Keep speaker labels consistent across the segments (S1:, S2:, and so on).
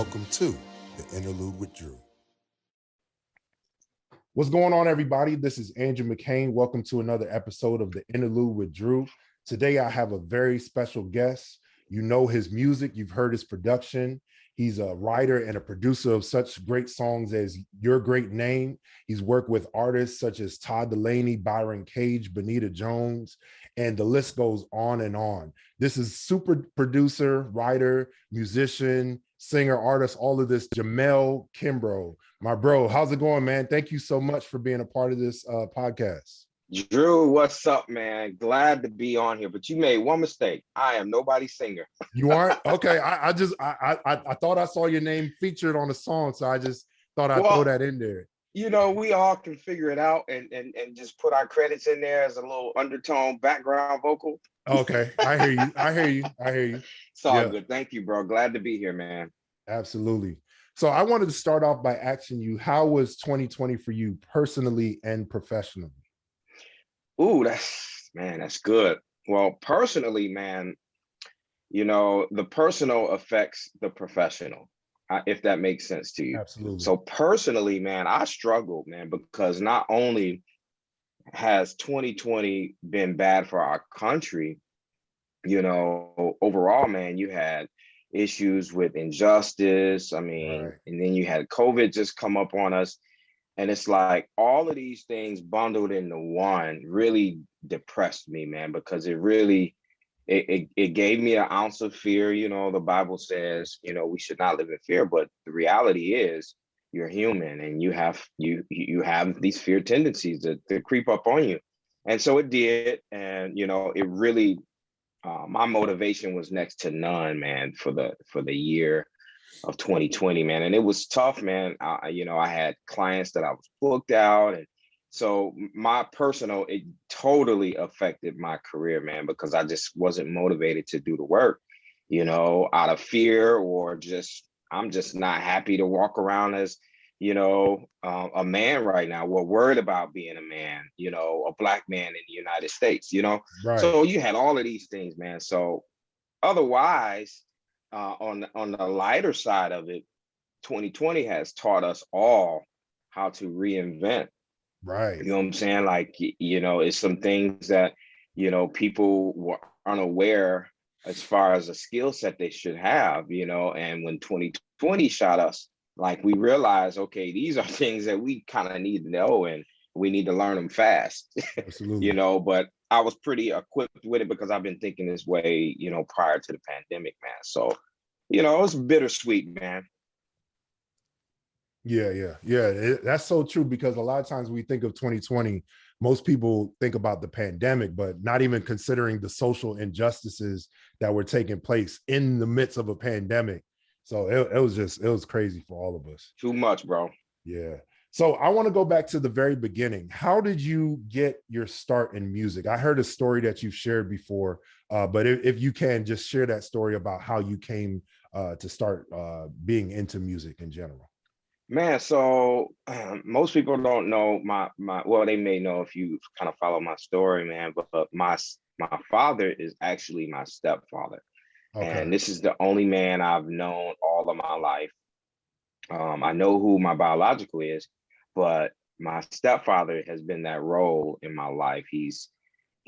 S1: welcome to the Interlude with Drew.
S2: What's going on, everybody? This is Andrew McCain. Welcome to another episode of the Interlude with Drew. Today, I have a very special guest. You know his music. You've heard his production. He's a writer and a producer of such great songs as Your Great Name. He's worked with artists such as Todd Dulaney, Byron Cage, Bonita Jones, and the list goes on and on. This is super producer, writer, musician, singer, artist, all of this, JAMEL Kimbrrough. My bro, how's it going, man? Thank you so much for being a part of this podcast.
S3: Drew, what's up, man? Glad to be on here, but you made one mistake. I am nobody's singer.
S2: You aren't? Okay, I thought I saw your name featured on the song, so I just thought I'd throw that in there.
S3: You know, we all can figure it out and just put our credits in there as a little undertone background vocal.
S2: Okay, I hear you.
S3: It's all good. Thank you, bro. Glad to be here, man.
S2: Absolutely. So I wanted to start off by asking you, how was 2020 for you personally and professionally?
S3: Ooh, that's good. Well, personally, man, you know, the personal affects the professional, if that makes sense to you.
S2: Absolutely.
S3: So personally, man, I struggled, man, because not only has 2020 been bad for our country, you know, overall, man, you had issues with injustice. I mean, right. And then you had COVID just come up on us. And it's like all of these things bundled into one really depressed me, man, because it really, it gave me an ounce of fear. You know, the Bible says, you know, we should not live in fear, but the reality is you're human and you have these fear tendencies that creep up on you. And so it did. And, you know, it really, my motivation was next to none, man, for the year of 2020, man. And it was tough, man. You know, I had clients that I was booked out. And so it totally affected my career, man, because I just wasn't motivated to do the work, you know, out of fear or I'm just not happy to walk around as, you know, a man right now. We're worried about being a man, you know, a Black man in the United States, you know. Right. So you had all of these things, man. So otherwise, on the lighter side of it, 2020 has taught us all how to reinvent.
S2: Right.
S3: You know what I'm saying? Like, you know, it's some things that, you know, people were unaware as far as a skill set they should have, you know, and when 2020 shot us, like we realized, okay, these are things that we kind of need to know and we need to learn them fast.
S2: Absolutely.
S3: You know, but I was pretty equipped with it because I've been thinking this way, you know, prior to the pandemic, man. So, you know, it was bittersweet, man.
S2: Yeah. That's so true, because a lot of times we think of 2020, most people think about the pandemic, but not even considering the social injustices that were taking place in the midst of a pandemic. So it was crazy for all of us.
S3: Too much, bro.
S2: Yeah. So I want to go back to the very beginning. How did you get your start in music? I heard a story that you've shared before, but if you can just share that story about how you came to start being into music in general.
S3: Man, so most people don't know well, they may know if you kind of follow my story, man, but my father is actually my stepfather. Okay. And this is the only man I've known all of my life. I know who my biological is, but my stepfather has been that role in my life. He's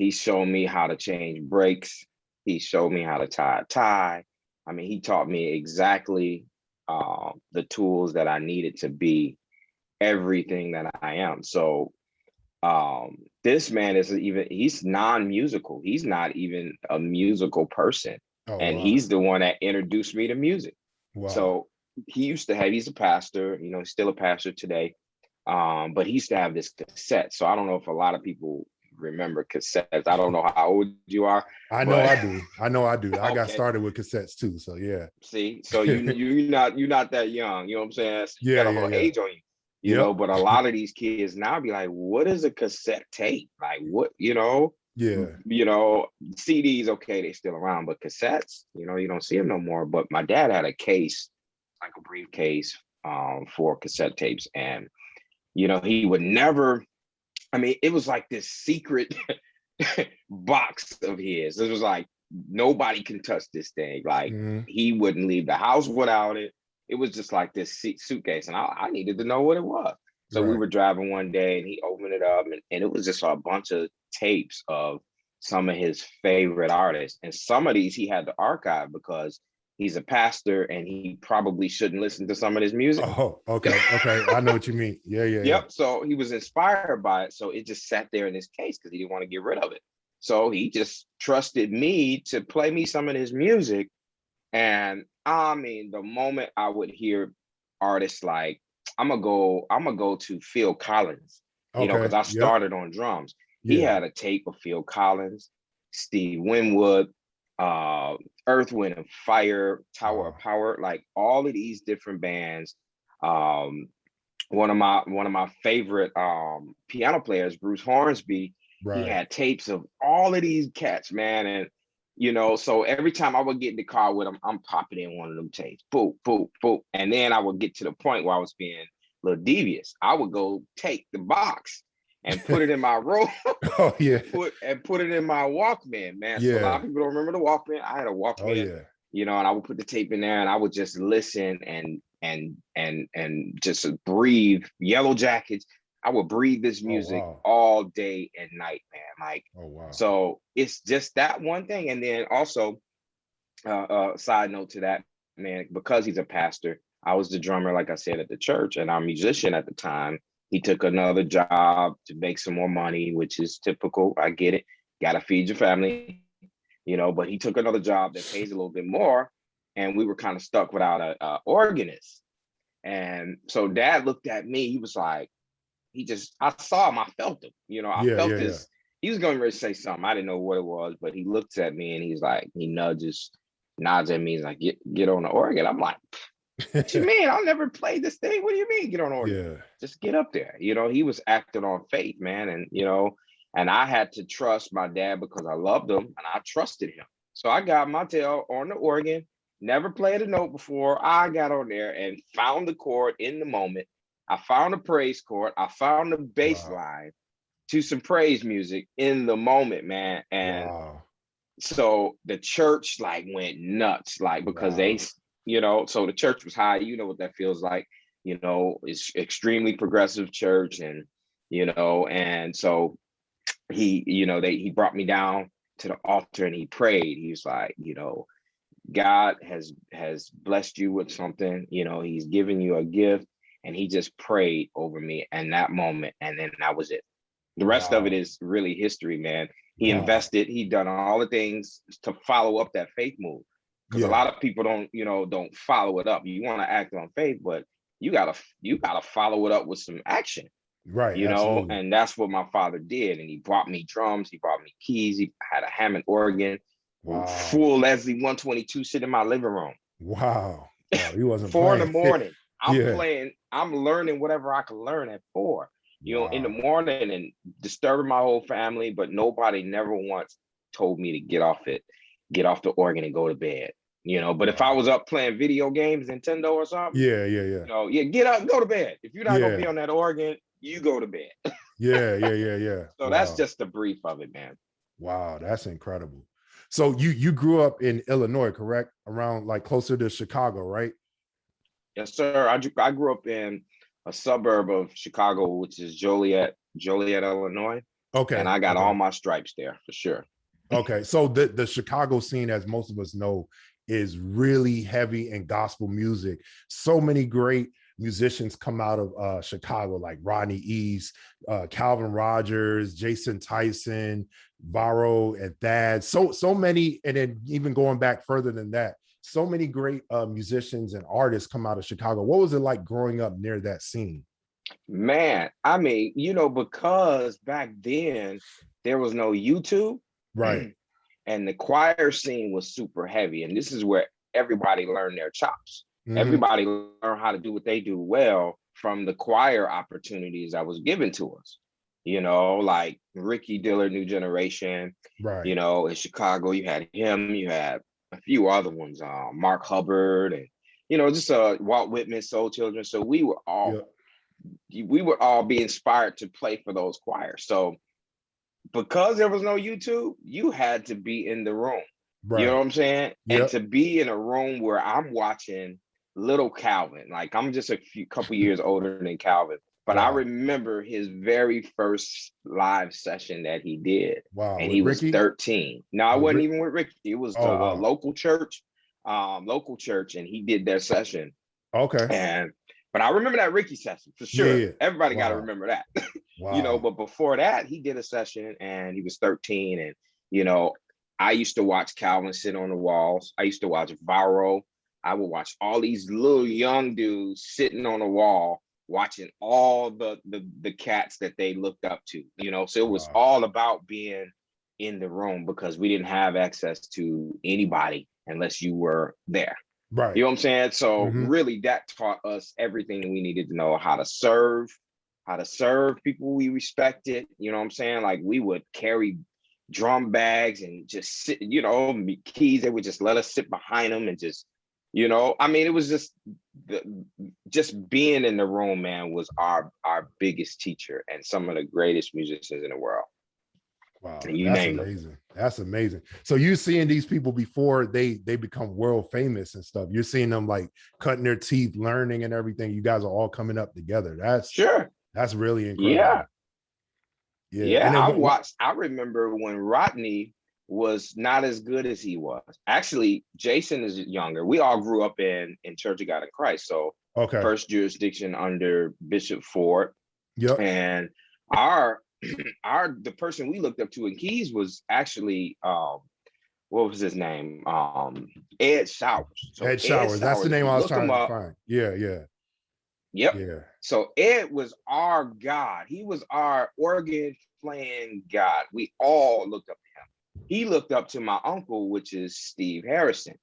S3: shown me how to change brakes. He showed me how to tie a tie. I mean, he taught me exactly the tools that I needed to be everything that I am. So this man he's non-musical. He's not even a musical person. Oh, and wow. He's the one that introduced me to music. Wow. So he's a pastor, you know, he's still a pastor today. But he used to have this cassette. So I don't know if a lot of people remember cassettes. I don't know how old you are.
S2: I know I do. I got started with cassettes too. So yeah.
S3: See, so you're not that young. You know what I'm saying? So you got a little age on you. You know, but a lot of these kids now be like, what is a cassette tape? Like what, you know?
S2: Yeah.
S3: You know, CDs, okay, they're still around, but cassettes, you know, you don't see them no more. But my dad had a case, like a briefcase for cassette tapes. And, you know, he would never, I mean, it was like this secret box of his. It was like, nobody can touch this thing. Like he wouldn't leave the house without it. it was just like this suitcase, and I needed to know what it was. So we
S2: Right.
S3: were driving one day, and he opened it up, and it was just a bunch of tapes of some of his favorite artists. And some of these he had to archive because he's a pastor and he probably shouldn't listen to some of his music.
S2: Oh, okay. Okay. I know what you mean. Yeah, yeah, yeah.
S3: Yep. So he was inspired by it. So it just sat there in his case because he didn't want to get rid of it. So he just trusted me to play me some of his music. And I mean, the moment I would hear artists like, I'm gonna go to Phil Collins, because
S2: Okay.
S3: I
S2: Yep.
S3: started on drums. He
S2: Yeah.
S3: had a tape of Phil Collins, Steve Winwood, Earth, Wind and Fire, Tower of
S2: Wow.
S3: Power, like all of these different bands. Um, one of my favorite piano players, Bruce Hornsby, he
S2: Right.
S3: had tapes of all of these cats, man. And so every time I would get in the car with him, I'm popping in one of them tapes, boop, boop, boop. And then I would get to the point where I was being a little devious. I would go take the box and put it in my room,
S2: Oh yeah.
S3: put it in my Walkman, man. So a lot
S2: Yeah.
S3: of people don't remember the Walkman. I had a
S2: Oh
S3: Walkman,
S2: yeah.
S3: and I would put the tape in there and I would just listen and just breathe. Yellow Jackets. I would breathe this
S2: Oh
S3: music
S2: wow.
S3: all day and night, man. Like,
S2: Oh wow.
S3: so it's just that one thing. And then also, side note to that, man, because he's a pastor, I was the drummer, like I said, at the church, and our musician at the time, he took another job to make some more money, which is typical. I get it. Got to feed your family, but he took another job that pays a little bit more. And we were kind of stuck without a organist. And so dad looked at me, he was like, I saw him, I felt him, I
S2: Yeah,
S3: felt
S2: yeah, yeah.
S3: this. He was going to say something. I didn't know what it was, but he looks at me and he's like, nods at me. He's like, get on the organ. I'm like, what you mean? I'll never play this thing. What do you mean get on the organ?
S2: Yeah.
S3: Just get up there. He was acting on faith, man. And I had to trust my dad because I loved him and I trusted him. So I got my tail on the organ, never played a note before. I got on there and found the chord in the moment. I found a praise chord. I found the bass
S2: Wow.
S3: line to some praise music in the moment, man. And
S2: Wow.
S3: so the church like went nuts, like because
S2: Wow.
S3: so the church was high. You know what that feels like. It's extremely progressive church, and so he brought me down to the altar and he prayed. He was like, God has blessed you with something. He's given you a gift, and he just prayed over me in that moment, and then that was it. The rest of it
S2: Wow.
S3: is really history, man. He
S2: Wow.
S3: invested, he done all the things to follow up that faith move. Because a
S2: Yeah.
S3: lot of people don't follow it up. You want to act on faith, but you gotta follow it up with some action,
S2: Right. Absolutely.
S3: and that's what my father did. And he brought me drums, he brought me keys, he had a Hammond organ,
S2: Wow.
S3: full Leslie 122 sitting in my living room.
S2: Wow. Wow. He wasn't
S3: 4 in the
S2: playing.
S3: morning. I'm
S2: Yeah.
S3: playing, I'm learning whatever I can learn at 4, in the
S2: Wow.
S3: morning, and disturbing my whole family, but nobody never once told me to get off the organ and go to bed. But if I
S2: Wow.
S3: was up playing video games, Nintendo or something,
S2: Yeah. Yeah. Yeah.
S3: yeah, get up, go to bed. If you're not gonna be
S2: Yeah.
S3: on that organ, you go to bed.
S2: Yeah. Yeah. Yeah. Yeah.
S3: So that's
S2: Wow.
S3: just the brief of it, man.
S2: Wow. That's incredible. So you grew up in Illinois, correct? Around like closer to Chicago, right?
S3: Yes, sir. I grew up in a suburb of Chicago, which is Joliet, Illinois, and
S2: Okay.
S3: I got
S2: Okay.
S3: all my stripes there for sure.
S2: Okay, so the Chicago scene, as most of us know, is really heavy in gospel music. So many great musicians come out of Chicago, like Rodney East, Calvin Rogers, Jason Tyson, Varro, and Thad. So many, and then even going back further than that, so many great musicians and artists come out of Chicago. What was it like growing up near that scene?
S3: Man, I mean, because back then there was no YouTube,
S2: Right.
S3: and the choir scene was super heavy, and this is where everybody learned their chops.
S2: Mhm.
S3: Everybody learned how to do what they do well from the choir opportunities that was given to us. Like Ricky Diller, New Generation.
S2: Right.
S3: In Chicago, you had him, you had a few other ones, Mark Hubbard, and just Walt Whitman, Soul Children. So
S2: Yeah.
S3: we would all be inspired to play for those choirs. So because there was no YouTube, you had to be in the room. You know
S2: Right.
S3: what I'm saying? And
S2: Yep.
S3: to be in a room where I'm watching little Calvin. Like I'm just couple years older than Calvin. But I
S2: Wow.
S3: remember his very first live session that he did.
S2: Wow.
S3: And
S2: With
S3: he was
S2: Ricky?
S3: 13. No, I
S2: With
S3: wasn't
S2: Rick?
S3: even with Ricky. It was
S2: Oh,
S3: the
S2: wow.
S3: local church, and he did their session.
S2: Okay.
S3: But I remember that Ricky session for sure.
S2: Yeah.
S3: Everybody got to
S2: Wow.
S3: remember that.
S2: Wow.
S3: But before that, he did a session and he was 13. And, I used to watch Calvin sit on the walls. I used to watch Varo. I would watch all these little young dudes sitting on the wall, watching all the cats that they looked up to, So it was
S2: Wow.
S3: all about being in the room because we didn't have access to anybody unless you were there.
S2: Right.
S3: You know what I'm saying? So really that taught us everything that we needed to know, how to serve people we respected. You know what I'm saying? Like we would carry drum bags and just sit, keys, they would just let us sit behind them and just, it was just being in the room, man, was our biggest teacher and some of the greatest musicians in the world.
S2: Wow,
S3: And you
S2: that's
S3: name
S2: amazing. That's amazing. So you're seeing these people before they become world famous and stuff. You're seeing them like cutting their teeth, learning and everything. You guys are all coming up together. That's really incredible.
S3: Yeah.
S2: And then
S3: I remember when Rodney was not as good as he was. Actually, Jason is younger. We all grew up in Church of God in Christ. So first jurisdiction under Bishop Ford.
S2: Yep.
S3: And the person we looked up to in Keys was actually what was his name? Ed Showers.
S2: So Ed Showers. That's the name I was trying to find. Yeah.
S3: Yep. Yeah. So Ed was our God. He was our organ playing God. We all looked up to him. He looked up to my uncle, which is Steve Harrison.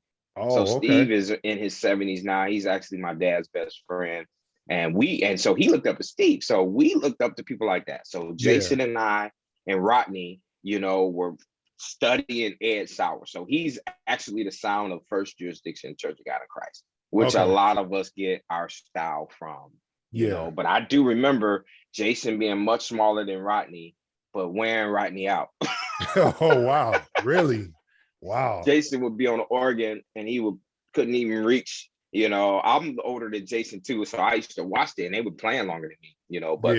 S3: Steve is in his 70s now. He's actually my dad's best friend. And so he looked up to Steve. So we looked up to people like that. So Jason and I and Rodney, were studying Ed Sauer. So he's actually the sound of First Jurisdiction Church of God in Christ, which a lot of us get our style from. But I do remember Jason being much smaller than Rodney, but wearing Rodney out.
S2: Oh, wow. Really? Wow.
S3: Jason would be on the organ and he couldn't even reach. I'm older than Jason too, so I used to watch it and they were playing longer than me, but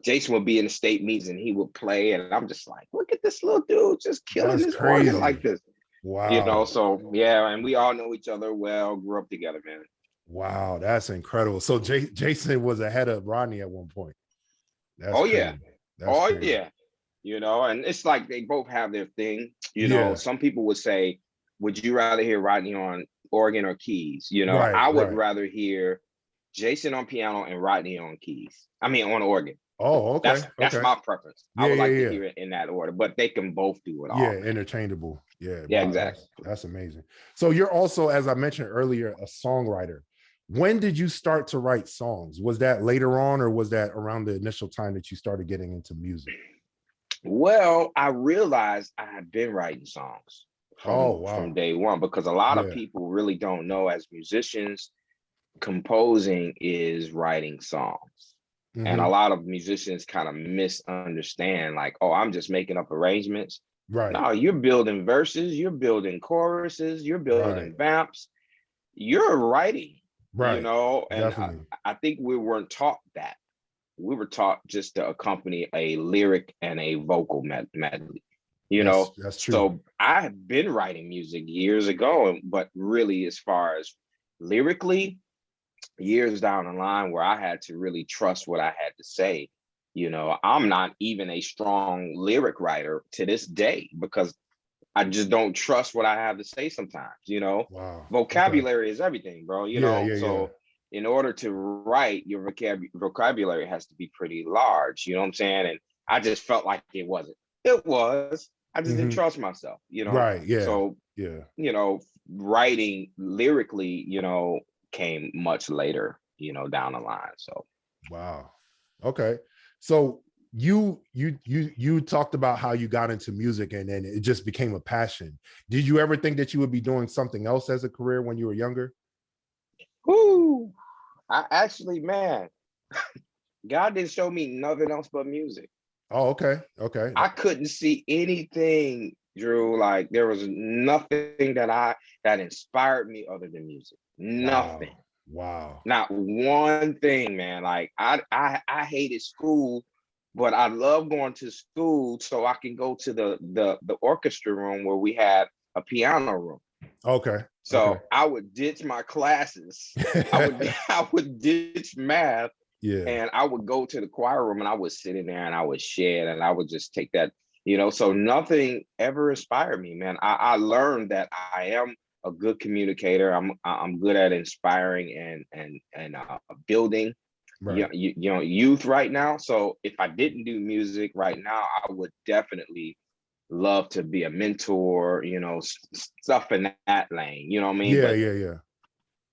S3: Jason would be in the state meetings and he would play and I'm just like, look at this little dude just killing this organ like this.
S2: Wow.
S3: So and we all know each other well, grew up together, man.
S2: Wow, that's incredible. So Jason was ahead of Rodney at one point. That's crazy.
S3: And it's like they both have their thing. Some people would say, would you rather hear Rodney on organ or keys? I would rather hear Jason on piano and Rodney on keys. On organ.
S2: Oh, okay.
S3: That's my preference. I would like to hear it in that order, but they can both do it all.
S2: Yeah, interchangeable. Yeah, wow,
S3: exactly.
S2: That's amazing. So you're also, as I mentioned earlier, a songwriter. When did you start to write songs? Was that later on, or was that around the initial time that you started getting into music?
S3: Well, I realized I had been writing songs from day one, because a lot of people really don't know, as musicians, composing is writing songs. And a lot of musicians kind of misunderstand, like, oh, I'm just making up arrangements.
S2: Right.
S3: No, you're building verses, you're building choruses, you're building vamps, you're writing, and I think we weren't taught that. We were taught just to accompany a lyric and a vocal medley,
S2: That's true.
S3: So I have been writing music years ago, but really, as far as lyrically, years down the line, where I had to really trust what I had to say. I'm not even a strong lyric writer to this day because I just don't trust what I have to say sometimes. Vocabulary is everything, bro. So in order to write, your vocabulary has to be pretty large. You know what I'm saying? And I just felt like it wasn't. It was. I just didn't trust myself.
S2: Right. Yeah.
S3: So writing lyrically, came much later, down the line. So
S2: wow. Okay. So you talked about how you got into music and then it just became a passion. Did you ever think that you would be doing something else as a career when you were younger?
S3: Whoo! I actually, man, God didn't show me nothing else but music.
S2: Oh, okay.
S3: I couldn't see anything, Drew. Like there was nothing that inspired me other than music. Nothing.
S2: Wow.
S3: Not one thing, man. Like I hated school, but I love going to school so I can go to the orchestra room where we had a piano room.
S2: Okay.
S3: So I would ditch my classes. I would ditch math,
S2: Yeah.
S3: and I would go to the choir room and I would sit in there and I would shed and I would just take that, so nothing ever inspired me, man. I learned that I am a good communicator. I'm good at inspiring and building
S2: Right.
S3: youth right now. So if I didn't do music right now, I would definitely love to be a mentor, stuff in that lane, you know what I mean?
S2: Yeah,
S3: But
S2: yeah.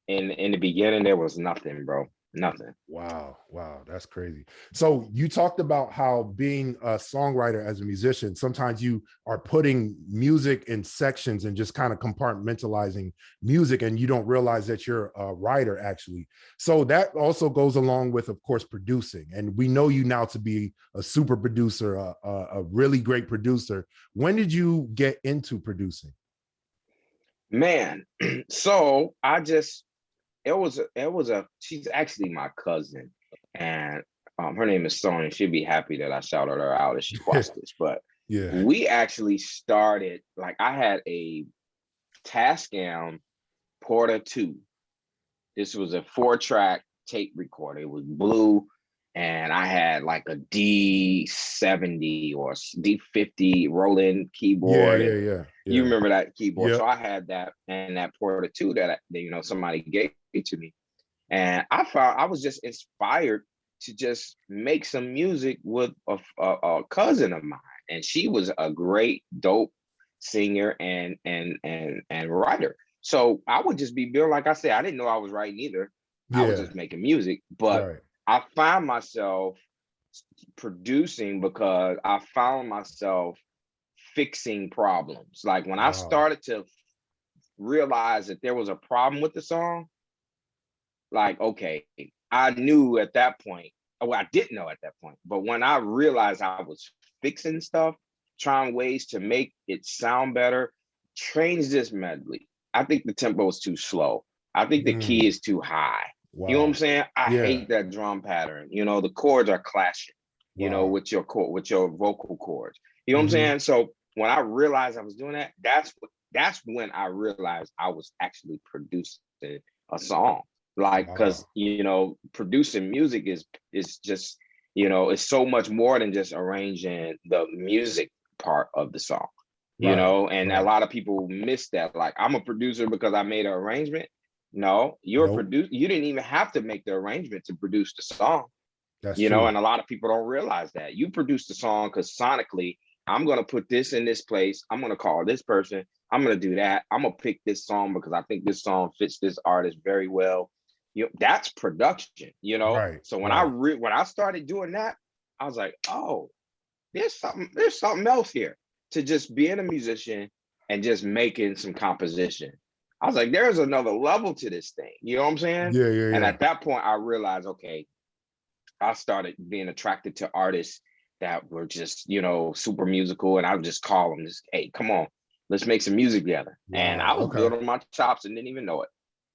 S3: in the beginning, there was nothing, bro. Nothing.
S2: Wow. That's crazy. So you talked about how being a songwriter as a musician, sometimes you are putting music in sections and just kind of compartmentalizing music, and you don't realize that you're a writer actually. So that also goes along with, of course, producing. And we know you now to be a super producer, a really great producer. When did you get into producing?
S3: Man, so she's actually my cousin, and her name is Sonia. She'd be happy that I shouted her out if she watched this. But
S2: Yeah.
S3: we actually started, like, I had a Tascam Porta 2. This was a 4-track tape recorder. It was blue, and I had like a D70 or D50 Roland keyboard.
S2: Yeah.
S3: You remember that keyboard?
S2: Yep.
S3: So I had that and that Porta 2 that somebody gave it to me. And I found I was just inspired to just make some music with a cousin of mine, and she was a great, dope singer and writer. So I would just be building. Like I said, I didn't know I was writing either. I was just making music, but
S2: Right.
S3: I found myself producing because I found myself fixing problems. Like when I started to realize that there was a problem with the song, like, okay, I knew at that point, well, I didn't know at that point, but when I realized I was fixing stuff, trying ways to make it sound better, change this medley. I think the tempo is too slow. I think the key is too high.
S2: Wow.
S3: You know what I'm saying? I hate that drum pattern. The chords are clashing, with your vocal cords. You know what I'm saying? So when I realized I was doing that, that's when I realized I was actually producing a song. Like, because producing music is just, it's so much more than just arranging the music part of the song. And a lot of people miss that. Like, I'm a producer because I made an arrangement. No, you're a producer. You didn't even have to make the arrangement to produce the song.
S2: That's true.
S3: And a lot of people don't realize that. You produced the song because sonically, I'm going to put this in this place. I'm going to call this person. I'm going to do that. I'm going to pick this song because I think this song fits this artist very well. That's production,
S2: Right.
S3: So when I started doing that, I was like, oh, there's something else here to just being a musician and just making some composition. I was like, there's another level to this thing. You know what I'm saying?
S2: Yeah.
S3: And at that point, I realized, okay, I started being attracted to artists that were just, super musical. And I would just call them, hey, come on, let's make some music together. Wow, and I was building my chops and didn't even know it.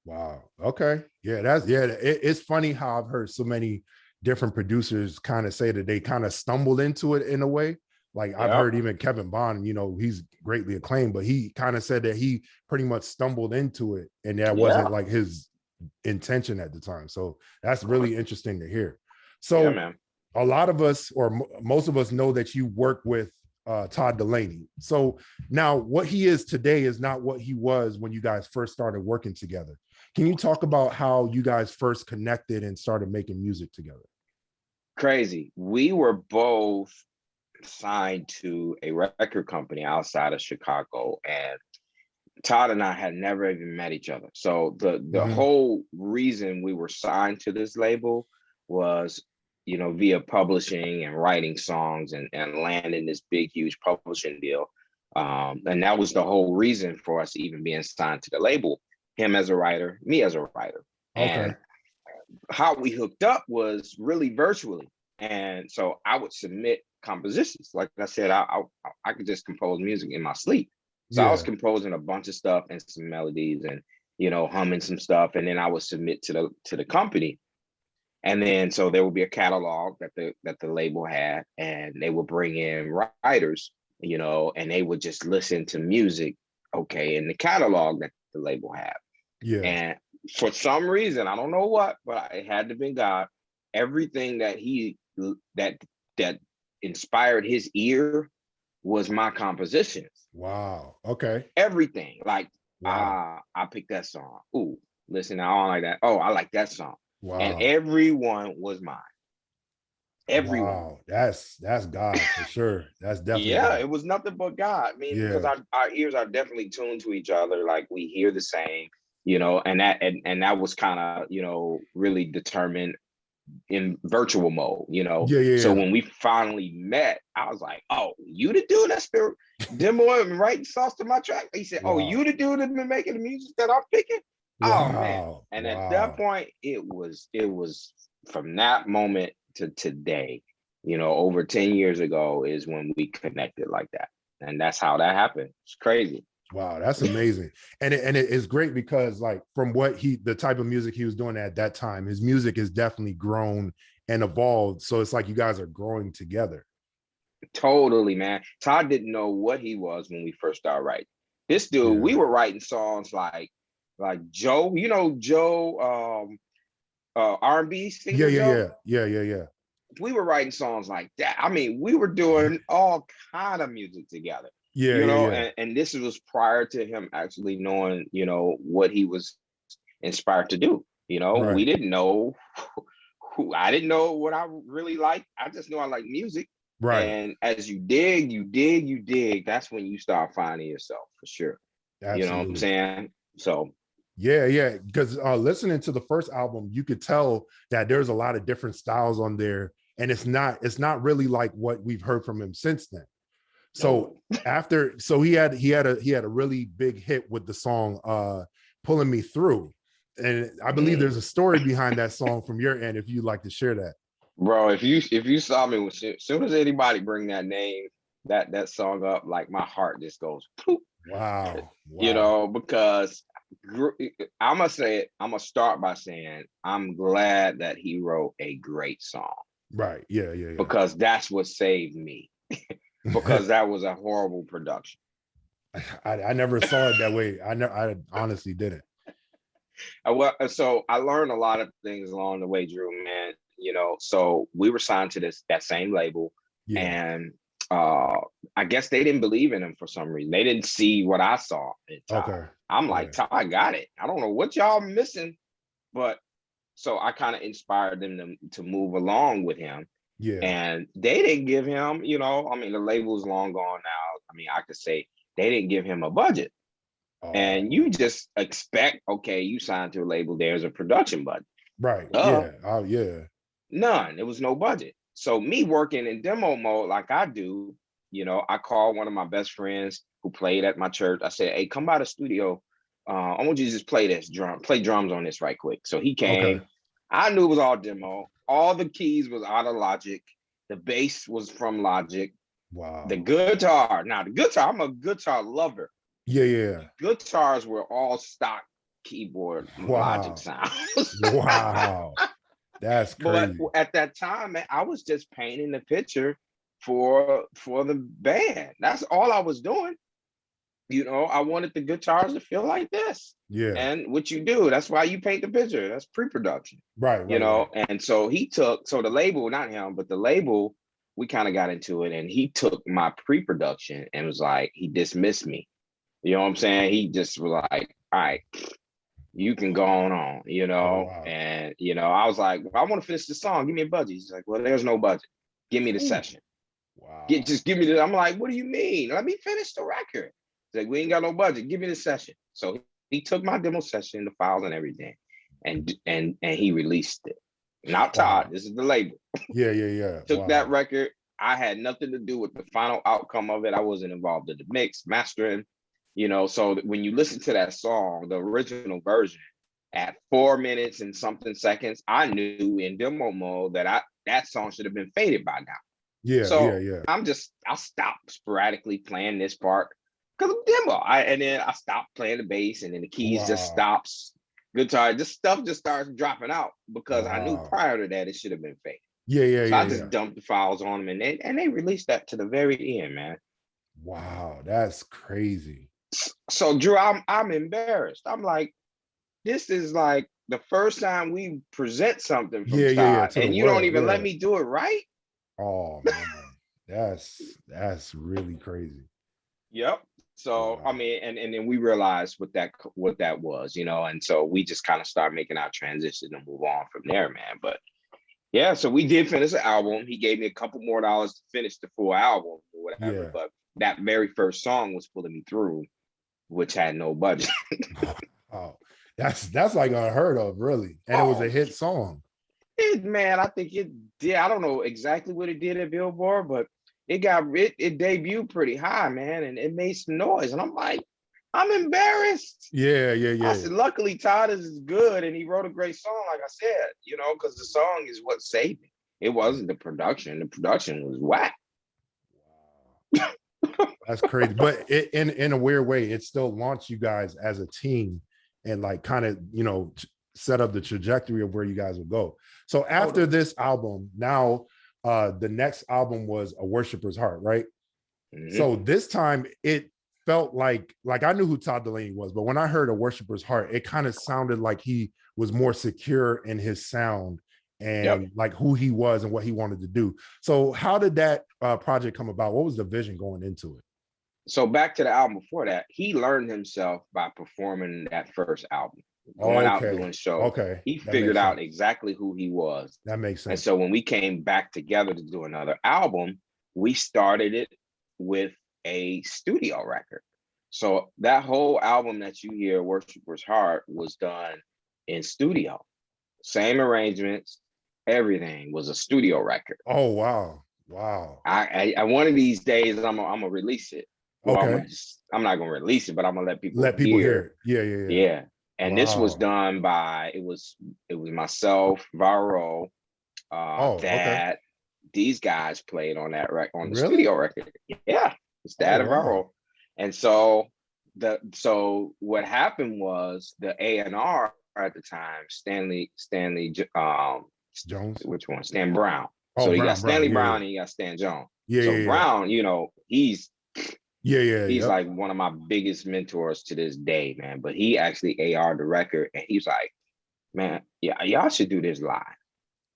S2: Wow. Okay. Yeah, it's funny how I've heard so many different producers kind of say that they kind of stumbled into it in a way. Like I've heard even Kevin Bond, he's greatly acclaimed, but he kind of said that he pretty much stumbled into it and that wasn't like his intention at the time. So that's really interesting to hear. So a lot of us, or most of us, know that you work with Todd Delaney. So now what he is today is not what he was when you guys first started working together. Can you talk about how you guys first connected and started making music together?
S3: Crazy. We were both signed to a record company outside of Chicago, and Todd and I had never even met each other. So the whole reason we were signed to this label was, via publishing and writing songs and landing this big, huge publishing deal. And that was the whole reason for us even being signed to the label. Him as a writer, me as a writer. Okay. And how we hooked up was really virtually. And so I would submit compositions. Like I said, I could just compose music in my sleep. So I was composing a bunch of stuff and some melodies, and humming some stuff, and then I would submit to the company. And then so there would be a catalog that the label had, and they would bring in writers, and they would just listen to music, okay, in the catalog that the label had.
S2: Yeah.
S3: And for some reason, I don't know what, but it had to be God. Everything that inspired his ear was my compositions.
S2: Wow. Okay.
S3: Everything. Like,
S2: Wow.
S3: I picked that song. Ooh, listen, I don't like that. Oh, I like that song.
S2: Wow.
S3: And everyone was mine. Everyone.
S2: Wow. That's God for sure. That's definitely
S3: Yeah,
S2: God.
S3: it was nothing but God. I mean, because
S2: Yeah.
S3: our ears are definitely tuned to each other. Like, we hear the same, and that was kind of, really determined in virtual mode,
S2: Yeah.
S3: So when we finally met, I was like, oh, you the dude that's been demoing and writing songs to my track? He said, oh,
S2: Wow.
S3: you the dude that's been making the music that I'm picking? Oh man.
S2: Wow.
S3: And
S2: Wow.
S3: at that point, it was from that moment to today, over 10 years ago is when we connected like that. And that's how that happened. It's crazy.
S2: Wow, that's amazing. And it is great because, like, from what the type of music he was doing at that time, his music has definitely grown and evolved. So it's like you guys are growing together.
S3: Totally, man. Todd didn't know what he was when we first started writing. This dude, we were writing songs like Joe, Joe, R&B singer Joe.
S2: Yeah.
S3: We were writing songs like that. I mean, we were doing all kind of music together.
S2: Yeah.
S3: And this was prior to him actually knowing, what he was inspired to do.
S2: Right.
S3: We didn't know I didn't know what I really liked. I just knew I liked music.
S2: Right.
S3: And as you dig, that's when you start finding yourself for sure.
S2: Absolutely.
S3: You know what I'm saying? So
S2: yeah, because listening to the first album, you could tell that there's a lot of different styles on there, and it's not really like what we've heard from him since then. So he had a really big hit with the song Pulling Me Through. And I believe there's a story behind that song from your end, if you'd like to share that.
S3: Bro, if you saw me, as soon as anybody bring that name, that song up, like my heart just goes poof.
S2: Wow.
S3: Because I'm gonna start by saying I'm glad that he wrote a great song.
S2: Right. Yeah.
S3: Because that's what saved me. Because that was a horrible production.
S2: I never saw it that way. I honestly didn't.
S3: So I learned a lot of things along the way, Drew, man. So we were signed to that same label, and I guess they didn't believe in him for some reason. They didn't see what I saw in Todd.
S2: Okay.
S3: I'm like, Todd, I got it. I don't know what y'all missing, but so I kind of inspired them to move along with him.
S2: Yeah.
S3: And they didn't give him, I mean, the label's long gone now. I mean, I could say they didn't give him a budget. And you just expect, okay, you signed to a label, there's a production budget.
S2: Right. Yeah.
S3: None. There was no budget. So me working in demo mode like I do, I called one of my best friends who played at my church. I said, hey, come by the studio. I want you to just play drums on this right quick. So he came. Okay. I knew it was all demo. All the keys was out of Logic. The bass was from Logic.
S2: Wow.
S3: The guitar. Now, I'm a guitar lover.
S2: Yeah.
S3: Guitars were all stock keyboard Logic sounds.
S2: Wow. That's crazy.
S3: But at that time, man, I was just painting the picture for the band. That's all I was doing. I wanted the guitars to feel like this.
S2: Yeah.
S3: And what you do, that's why you paint the picture. That's pre-production.
S2: Right.
S3: And so the label, not him, but the label, we kind of got into it, and he took my pre-production and was like, he dismissed me. You know what I'm saying? He just was like, all right, you can go on, Oh, wow. And, I was like, well, I want to finish the song. Give me a budget. He's like, well, there's no budget. Give me the session.
S2: Wow.
S3: Just give me the, I'm like, what do you mean? Let me finish the record. He's like, we ain't got no budget. Give me the session. So he took my demo session, the files and everything, and he released it. Not Todd. This is the label.
S2: Yeah.
S3: Took that record. I had nothing to do with the final outcome of it. I wasn't involved in the mix, mastering. So when you listen to that song, the original version, at 4 minutes and something seconds, I knew in demo mode that song should have been faded by now.
S2: Yeah.
S3: So I stopped sporadically playing this part because of demo. And then I stopped playing the bass, and then the keys just
S2: Wow.
S3: stops. Guitar, just stuff just starts dropping out because I knew
S2: Wow.
S3: prior to that it should have been fake.
S2: Yeah.
S3: So I just dumped the files on them, and they released that to the very end, man.
S2: Wow, that's crazy.
S3: So Drew, I'm embarrassed. I'm like, this is like the first time we present something from
S2: Yeah.
S3: Todd,
S2: To the
S3: and you don't
S2: world.
S3: even let
S2: Yeah.
S3: me do it right.
S2: Oh man, that's really crazy.
S3: Yep. So
S2: Wow.
S3: I mean, and then we realized what that was, and so we just kind of start making our transition and move on from there, man. But yeah, so we did finish the album. He gave me a couple more dollars to finish the full album or whatever.
S2: Yeah.
S3: But that very first song was pulling me through, which had no budget.
S2: Oh, that's like unheard of, really. And it was a hit song.
S3: Man, I think it did. I don't know exactly what it did at Billboard, but it debuted pretty high, man, and it made some noise. And I'm like, I'm embarrassed.
S2: Yeah.
S3: I said, luckily Todd is good and he wrote a great song, like I said, because the song is what saved me. It wasn't the production. The production was whack.
S2: Wow. That's crazy. But in a weird way, it still launched you guys as a team and like kind of, set up the trajectory of where you guys will go. So after this album, now the next album was A Worshipper's Heart, right? Mm-hmm. So this time it felt like I knew who Todd Dulaney was, but when I heard A Worshipper's Heart, it kind of sounded like he was more secure in his sound and like who he was and what he wanted to do. So how did that project come about? What was the vision going into it?
S3: So back to the album before that, he learned himself by performing that first album, going out doing shows.
S2: Okay.
S3: He figured out exactly who he was.
S2: That makes sense.
S3: And so when we came back together to do another album, we started it with a studio record. So that whole album that you hear, Worshipper's Heart, was done in studio. Same arrangements, everything was a studio record.
S2: Oh, wow.
S3: I one of these days I'm gonna release it. Well,
S2: okay.
S3: I'm not gonna release it, but I'm gonna let people
S2: hear it.
S3: Yeah. And this was done by it was myself, Varro, that these guys played on that on the studio record. Yeah, it's that and Varro. And so what happened was the A&R at the time, Stanley
S2: Jones.
S3: Which one? Stan Brown. So you got Stanley Brown and you got Stan Jones. Brown, he's like one of my biggest mentors to this day, man. But he actually AR the record, and he's like, man, yeah, y'all should do this live.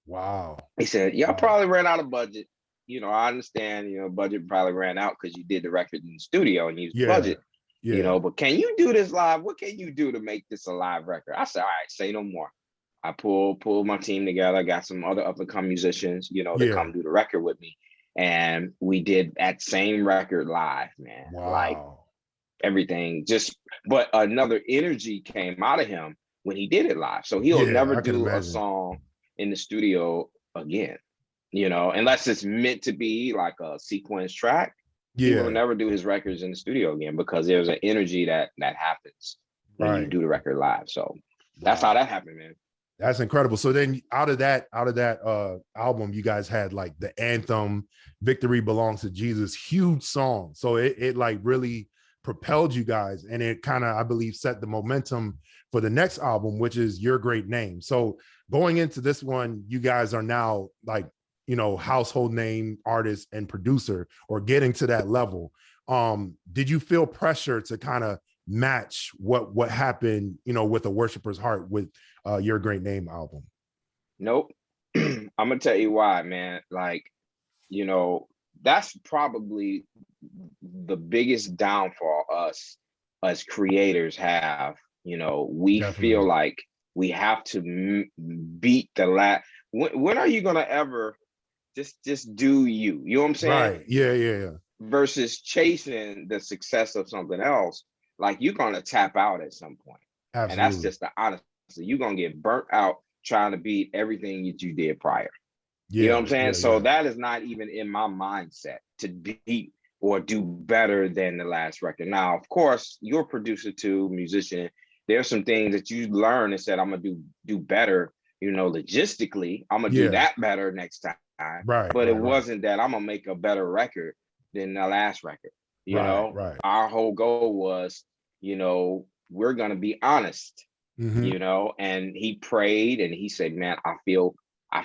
S2: Wow.
S3: He said, y'all probably ran out of budget. I understand, budget probably ran out because you did the record in the studio and used budget. But can you do this live? What can you do to make this a live record? I said, all right, say no more. I pulled my team together. I got some other up-and-coming musicians, to come do the record with me. And we did that same record live, man.
S2: Wow.
S3: Like everything, but another energy came out of him when he did it live. So he'll never do a song in the studio again, unless it's meant to be like a sequence track. He will never do his records in the studio again because there's an energy that happens when you do the record live. So that's how that happened, man.
S2: That's incredible. So then out of that album, you guys had like the anthem, Victory Belongs to Jesus, huge song. So it like really propelled you guys, and it kind of, I believe, set the momentum for the next album, which is Your Great Name. So going into this one, you guys are now like, household name artist and producer, or getting to that level. Did you feel pressure to kind of match what happened, with A Worshipper's Heart with Your Great Name album?
S3: Nope. I'm gonna tell you why, man. Like, that's probably the biggest downfall us as creators have. We feel like we have to beat the last. When are you gonna ever just do you? You know what I'm saying?
S2: Right. Yeah.
S3: Versus chasing the success of something else. Like, you're gonna tap out at some point. Absolutely. And that's just the honest. So you're gonna get burnt out trying to beat everything that you did prior. You know what I'm saying? So that is not even in my mindset to beat or do better than the last record. Now, of course, you're a producer too, musician. There's some things that you learn and said, I'm gonna do better, logistically. I'm gonna do that better next time. Right. But it wasn't that I'm gonna make a better record than the last record. You know,
S2: right.
S3: our whole goal was, you know, we're gonna be honest,
S2: Hmm.
S3: you know, and he prayed and he said, man, I feel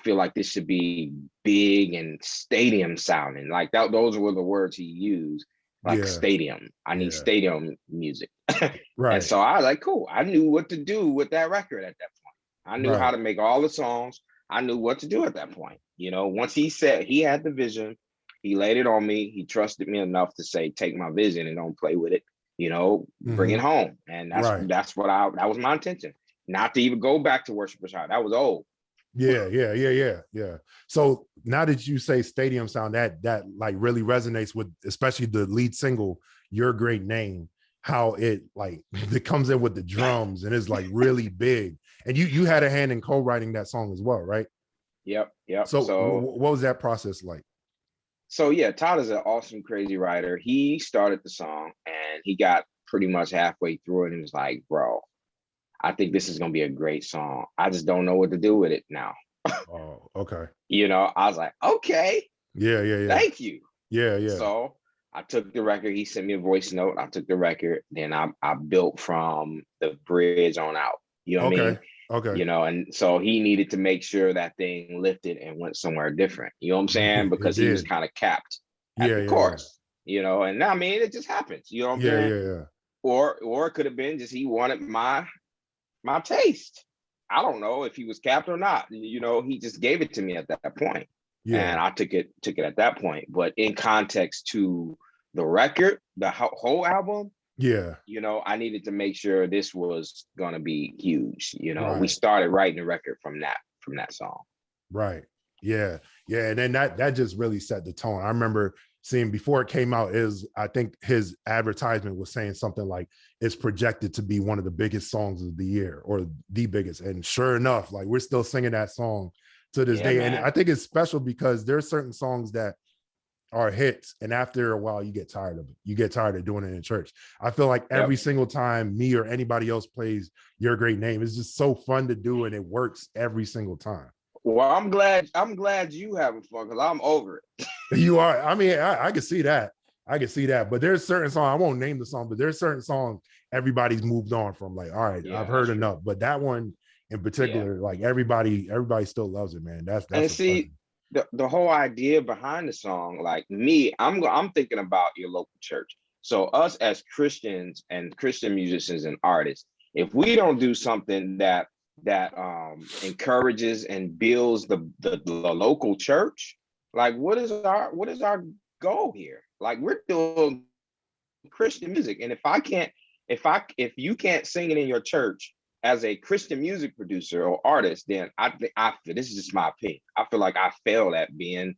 S3: like this should be big and stadium sounding. Like that, those were the words he used, like
S2: Yeah,
S3: stadium. I need
S2: yeah,
S3: stadium music. And
S2: right,
S3: so I was like, cool. I knew what to do with that record at that point. I knew how
S2: right.
S3: to make all the songs. I knew what to do at that point. You know, once he said he had the vision, he laid it on me. He trusted me enough to say, take my vision and don't play with it. You know, bring it
S2: Hmm.
S3: home. And
S2: Right.
S3: that was my intention. Not to even go back to Worshipers High. That was old.
S2: Yeah. So now that you say stadium sound, that like really resonates with especially the lead single, Your Great Name, how it like it comes in with the drums and is like really big. And you had a hand in co-writing that song as well, right?
S3: Yep.
S2: So what was that process like?
S3: So yeah, Todd is an awesome, crazy writer. He started the song and he got pretty much halfway through it and was like, bro, I think this is gonna be a great song. I just don't know what to do with it now.
S2: Oh, okay.
S3: You know, I was like, okay,
S2: Yeah.
S3: thank you.
S2: Yeah.
S3: So I took the record. He sent me a voice note. I took the record. Then I built from the bridge on out. You know what I
S2: Okay.
S3: mean?
S2: Okay.
S3: You know, and so he needed to make sure that thing lifted and went somewhere different. You know what I'm saying?
S2: It
S3: Because he was
S2: did.
S3: kind of capped at the
S2: Yeah.
S3: chorus. You know, and I mean, it just happens. You know what I'm
S2: Yeah,
S3: saying?
S2: yeah, yeah.
S3: Or it could have been just he wanted my taste. I don't know if he was capped or not. You know, he just gave it to me at that point,
S2: Yeah.
S3: and I took it at that point. But in context to the record, the whole album,
S2: Yeah.
S3: you know, I needed to make sure this was gonna be huge. You know, we
S2: Right.
S3: started writing the record from that song.
S2: Right. Yeah. Yeah. And then that just really set the tone. I remember seeing before it came out, is I think his advertisement was saying something like it's projected to be one of the biggest songs of the year or the biggest. And sure enough, like we're still singing that song to this
S3: Yeah,
S2: day. And
S3: man.
S2: I think it's special because there's certain songs that are hits, and after a while you get tired of it. You get tired of doing it in church. I feel like every
S3: Yep.
S2: single time me or anybody else plays Your Great Name, it's just so fun to do and it works every single time.
S3: Well, I'm glad you having fun because I'm over it.
S2: You are. I mean, I can see that. I can see that. But there's certain songs, I won't name the song, but there's certain songs everybody's moved on from. Like, all right, I've
S3: Yeah,
S2: heard
S3: that's true.
S2: enough. But that one in
S3: Yeah.
S2: particular, like everybody still loves it, man. That's
S3: And
S2: a
S3: see,
S2: blessing.
S3: the whole idea behind the song, like me, I'm thinking about your local church. So us as Christians and Christian musicians and artists, if we don't do something that encourages and builds the local church, like what is our goal here? Like we're doing Christian music, and if you can't sing it in your church as a Christian music producer or artist, then I feel, this is just my opinion, I feel like I failed at being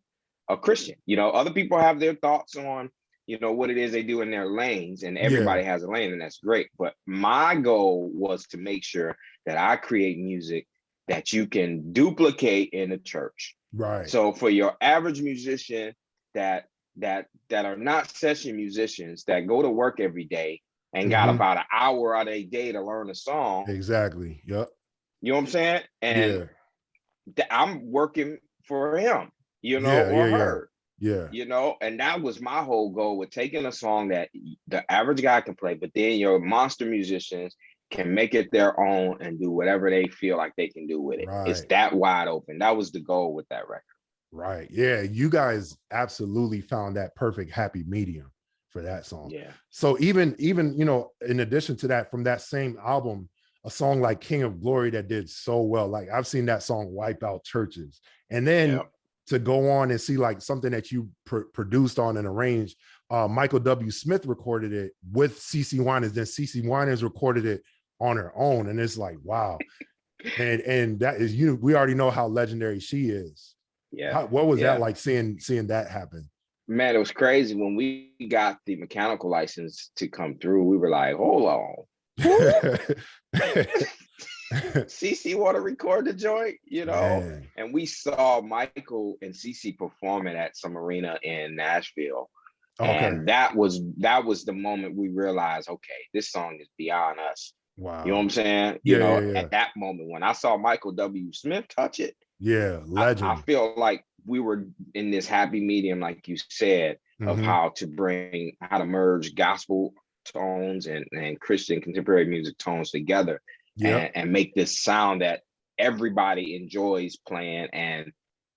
S3: a Christian. You know, other people have their thoughts on, you know, what it is they do in their lanes, and
S2: Yeah,
S3: everybody has a lane, and that's great. But my goal was to make sure that I create music that you can duplicate in the church.
S2: right.
S3: So for your average musician that that are not session musicians that go to work every day and got
S2: Hmm.
S3: about an hour out of a day to learn a song,
S2: Exactly. Yep.
S3: you know what I'm saying? And
S2: Yeah.
S3: I'm working for him, you know,
S2: Yeah.
S3: or
S2: Yeah. Yeah.
S3: her,
S2: Yeah.
S3: you know. And that was my whole goal with taking a song that the average guy can play, but then your monster musicians can make it their own and do whatever they feel like they can do with it. It's
S2: Right.
S3: that wide open. That was the goal with that record.
S2: Right. Yeah. You guys absolutely found that perfect happy medium for that song.
S3: Yeah.
S2: So even, in addition to that, from that same album, a song like King of Glory that did so well. Like I've seen that song wipe out churches. And then
S3: Yeah.
S2: to go on and see like something that you produced on and arranged, Michael W. Smith recorded it with CeCe Winans. Then CeCe Winans recorded it on her own. And it's like, wow. And that is, we already know how legendary she is.
S3: Yeah.
S2: What was that
S3: Yeah.
S2: like seeing that happen?
S3: Man, it was crazy when we got the mechanical license to come through. We were like, hold on, who? CC want to record the joint, you know?
S2: Man.
S3: And we saw Michael and CC performing at some arena in Nashville.
S2: Okay.
S3: And that was the moment we realized, okay, this song is beyond us. You know what
S2: Wow.
S3: I'm saying? You
S2: Yeah,
S3: know,
S2: yeah, yeah.
S3: at that moment when I saw Michael W. Smith touch it,
S2: Yeah,
S3: I
S2: legend.
S3: feel like we were in this happy medium, like you said, of how to merge gospel tones and Christian contemporary music tones together, and make this sound that everybody enjoys playing, and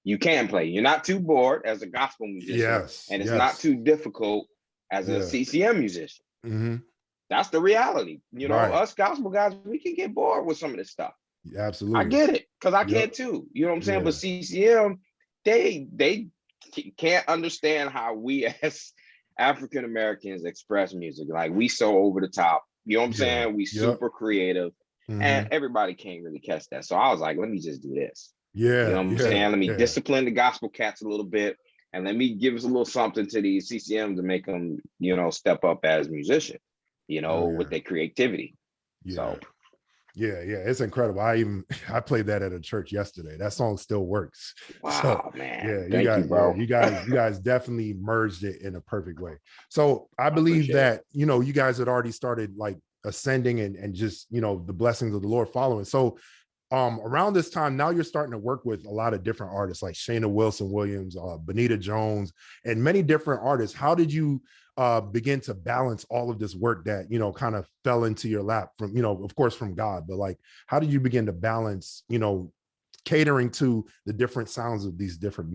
S3: you can play. You're not too bored as a gospel musician, and it's not too difficult as a CCM musician. That's the reality. You know, us gospel guys, we can get bored with some of this stuff.
S2: Absolutely.
S3: I get it, because I can too. You know what I'm saying? But CCM, they can't understand how we as African Americans express music. Like, we so over the top. You know what I'm saying? We super creative, and everybody can't really catch that. So I was like, let me just do this. You know what I'm saying? Let me discipline the gospel cats a little bit, and let me give us a little something to these CCMs to make them, you know, step up as musicians, you know, with their creativity. So
S2: it's incredible. I played that at a church yesterday. That song still works.
S3: Wow,
S2: so,
S3: man. Thank you, bro.
S2: You guys definitely merged it in a perfect way. So I believe that, you know, you guys had already started like ascending and just, you know, the blessings of the Lord following. So around this time, now you're starting to work with a lot of different artists like Shayna Wilson Williams, Benita Jones, and many different artists. How did you begin to balance all of this work that, you know, kind of fell into your lap from, you know, of course, from God, but like, how did you begin to balance, you know, catering to the different sounds of these different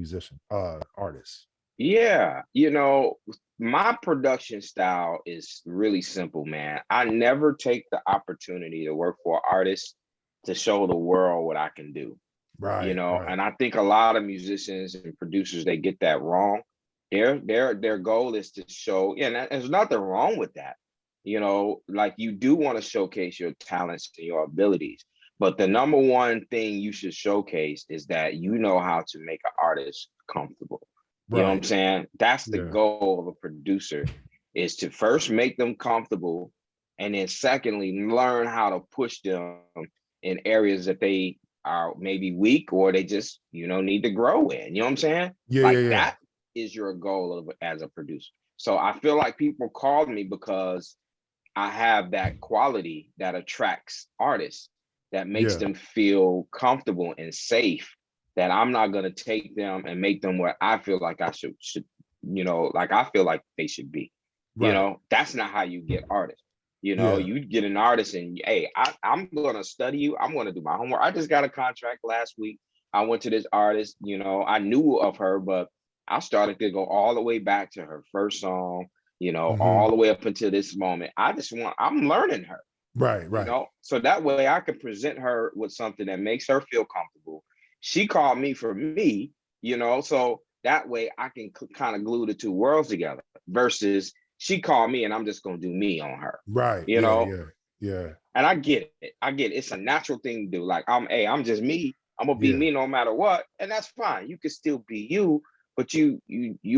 S2: artists?
S3: Yeah, you know, my production style is really simple, man. I never take the opportunity to work for artists to show the world what I can do. You know, and I think a lot of musicians and producers, they get that wrong. Their goal is to show, and there's nothing wrong with that. You know, like, you do want to showcase your talents and your abilities, but the number one thing you should showcase is that you know how to make an artist comfortable. You know what I'm saying? That's the goal of a producer, is to first make them comfortable, and then secondly, learn how to push them in areas that they are maybe weak, or they just, you know, need to grow in. You know what I'm saying? That is your goal as a producer. So I feel like people called me because I have that quality that attracts artists, that makes them feel comfortable and safe, that I'm not going to take them and make them where I feel like I should, you know, like I feel like they should be. You know, that's not how you get artists. You know, you get an artist and, hey, I'm going to study you. I'm going to do my homework. I just got a contract last week. I went to this artist, you know, I knew of her, but I started to go all the way back to her first song, you know, all the way up until this moment. I'm learning her. You know, so that way I can present her with something that makes her feel comfortable. She called me for me, you know, so that way I can kind of glue the two worlds together, versus she called me and I'm just going to do me on her. You know? And I get it. It's a natural thing to do. Like, I'm just me. I'm going to be me no matter what. And that's fine. You can still be you, but you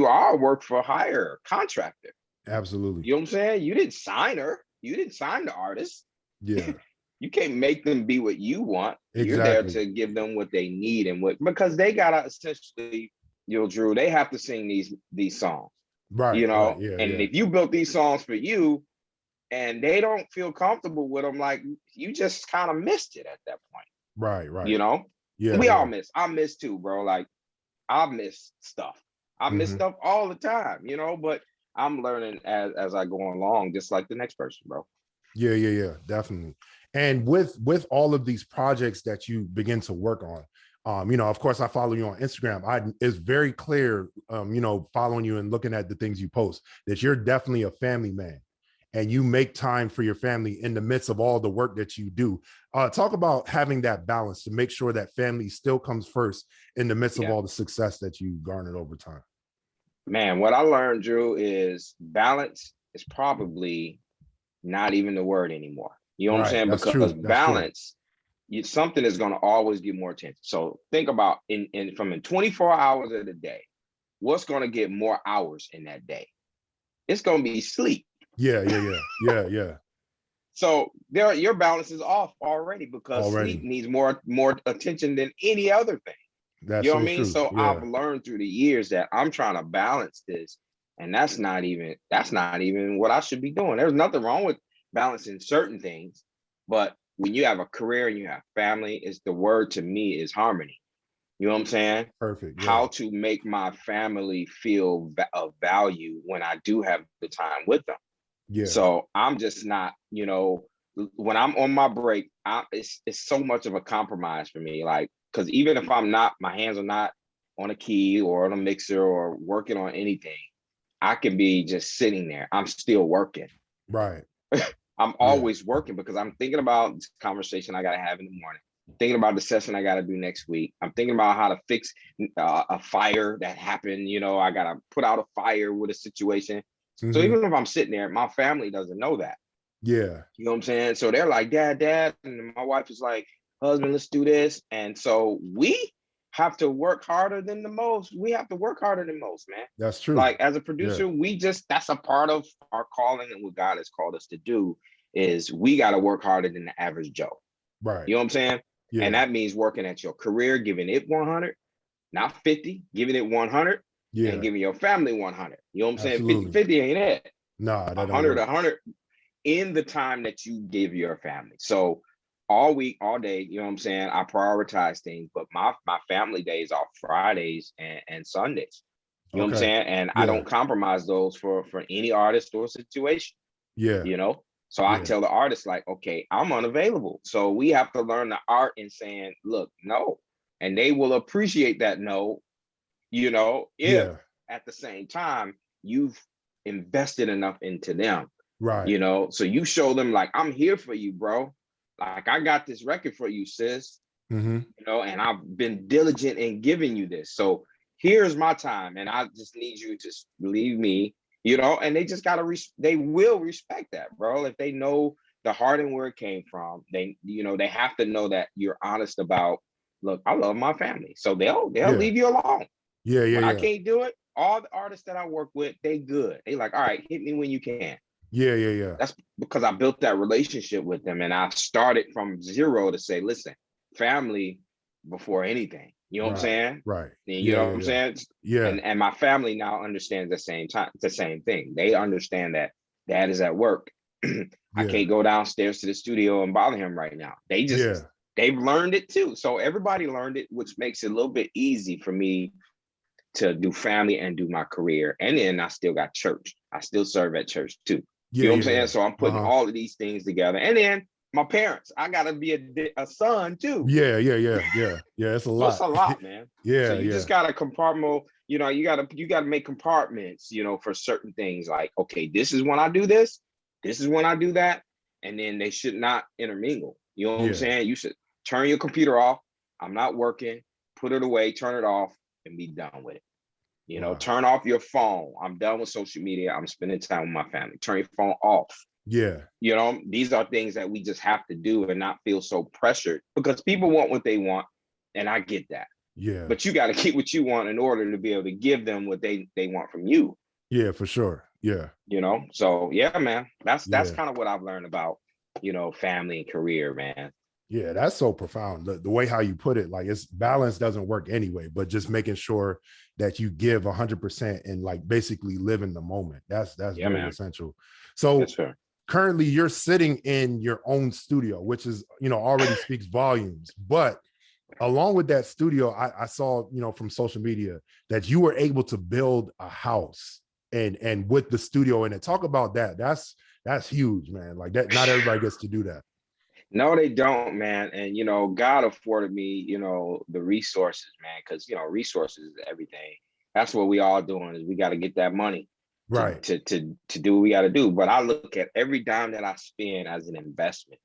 S3: are a work for hire contractor.
S2: Absolutely.
S3: You know what I'm saying? You didn't sign her. You didn't sign the artist. You can't make them be what you want. You're there to give them what they need, and because they gotta essentially, you know, Drew, they have to sing these songs. You know, and if you built these songs for you and they don't feel comfortable with them, like, you just kind of missed it at that point. You know? We all miss. I miss too, bro. Like, I miss stuff. I miss stuff all the time, you know, but I'm learning as I go along, just like the next person, bro.
S2: Definitely. And with all of these projects that you begin to work on, you know, of course, I follow you on Instagram. It's very clear, you know, following you and looking at the things you post, that you're definitely a family man, and you make time for your family in the midst of all the work that you do. Talk about having that balance to make sure that family still comes first in the midst of all the success that you garnered over time.
S3: Man, what I learned, Drew, is balance is probably not even the word anymore. You know what I'm saying? Because balance, something is going to always get more attention. So think about from 24 hours of the day, what's going to get more hours in that day? It's going to be sleep. So your balance is off already, because sleep needs more attention than any other thing. You know what I mean? So I've learned through the years that I'm trying to balance this, and that's not even what I should be doing. There's nothing wrong with balancing certain things, but when you have a career and you have family, the word to me is harmony. You know what I'm saying?
S2: Perfect. Yeah.
S3: How to make my family feel of value when I do have the time with them.
S2: Yeah.
S3: So I'm just not, when I'm on my break, it's so much of a compromise for me. Like, because even if I'm not, my hands are not on a key or on a mixer or working on anything, I can be just sitting there. I'm still working.
S2: Right.
S3: I'm always working because I'm thinking about this conversation I got to have in the morning, thinking about the session I got to do next week. I'm thinking about how to fix a fire that happened. I got to put out a fire with a situation. So even if I'm sitting there, my family doesn't know that.
S2: Yeah.
S3: You know what I'm saying? So they're like, dad. And my wife is like, husband, let's do this. And so we have to work harder than the most. We have to work harder than most, man.
S2: That's true.
S3: Like as a producer, that's a part of our calling and what God has called us to do is we got to work harder than the average Joe.
S2: Right.
S3: You know what I'm saying?
S2: Yeah.
S3: And that means working at your career, giving it 100, not 50, giving it 100 and giving your family 100. You know what I'm saying? 50 ain't it.
S2: Nah, that
S3: 100 in the time that you give your family. So all week, all day, you know what I'm saying? I prioritize things, but my family days are Fridays and Sundays. You know what I'm saying? And I don't compromise those for any artist or situation.
S2: Yeah.
S3: So I tell the artist like, okay, I'm unavailable. So we have to learn the art in saying, look, no. And they will appreciate that no, if at the same time you've invested enough into them.
S2: Right.
S3: So you show them like, I'm here for you, bro. Like I got this record for you, sis. And I've been diligent in giving you this. So here's my time. And I just need you to leave me, and they just gotta they will respect that, bro. If they know the heart and where it came from, they have to know that you're honest about, look, I love my family. So they'll leave you alone. When I can't do it, all the artists that I work with, they good. They like, all right, hit me when you can.
S2: Yeah.
S3: That's because I built that relationship with them. And I started from zero to say, listen, family before anything. You know what I'm saying?
S2: Right.
S3: And you know what I'm saying?
S2: Yeah.
S3: And my family now understands the same thing. They understand that dad is at work. I can't go downstairs to the studio and bother him right now. They've learned it too. So everybody learned it, which makes it a little bit easy for me to do family and do my career. And then I still got church. I still serve at church too. You know what I'm saying? So I'm putting all of these things together. And then my parents, I gotta be a son too.
S2: Yeah. It's a lot.
S3: It's a lot, man. So you just gotta compartment. You gotta make compartments. For certain things. Like, okay, this is when I do this. This is when I do that. And then they should not intermingle. You know what I'm saying? You should turn your computer off. I'm not working. Put it away. Turn it off, and be done with it. Turn off your phone. I'm done with social media. I'm spending time with my family. Turn your phone off.
S2: Yeah.
S3: These are things that we just have to do and not feel so pressured because people want what they want. And I get that.
S2: Yeah.
S3: But you got to keep what you want in order to be able to give them what they want from you.
S2: Yeah, for sure. Yeah.
S3: So yeah, man, that's kind of what I've learned about, family and career, man.
S2: Yeah, that's so profound. The way how you put it, like it's balance doesn't work anyway, but just making sure that you give 100% and like basically live in the moment. That's very essential. So currently you're sitting in your own studio, which is, already speaks volumes. But along with that studio, I saw, from social media that you were able to build a house and with the studio in it. Talk about that. That's huge, man. Like that, not everybody gets to do that.
S3: No, they don't, man. And, God afforded me, the resources, man, because, resources is everything. That's what we all doing is we got to get that money to do what we got to do. But I look at every dime that I spend as an investment.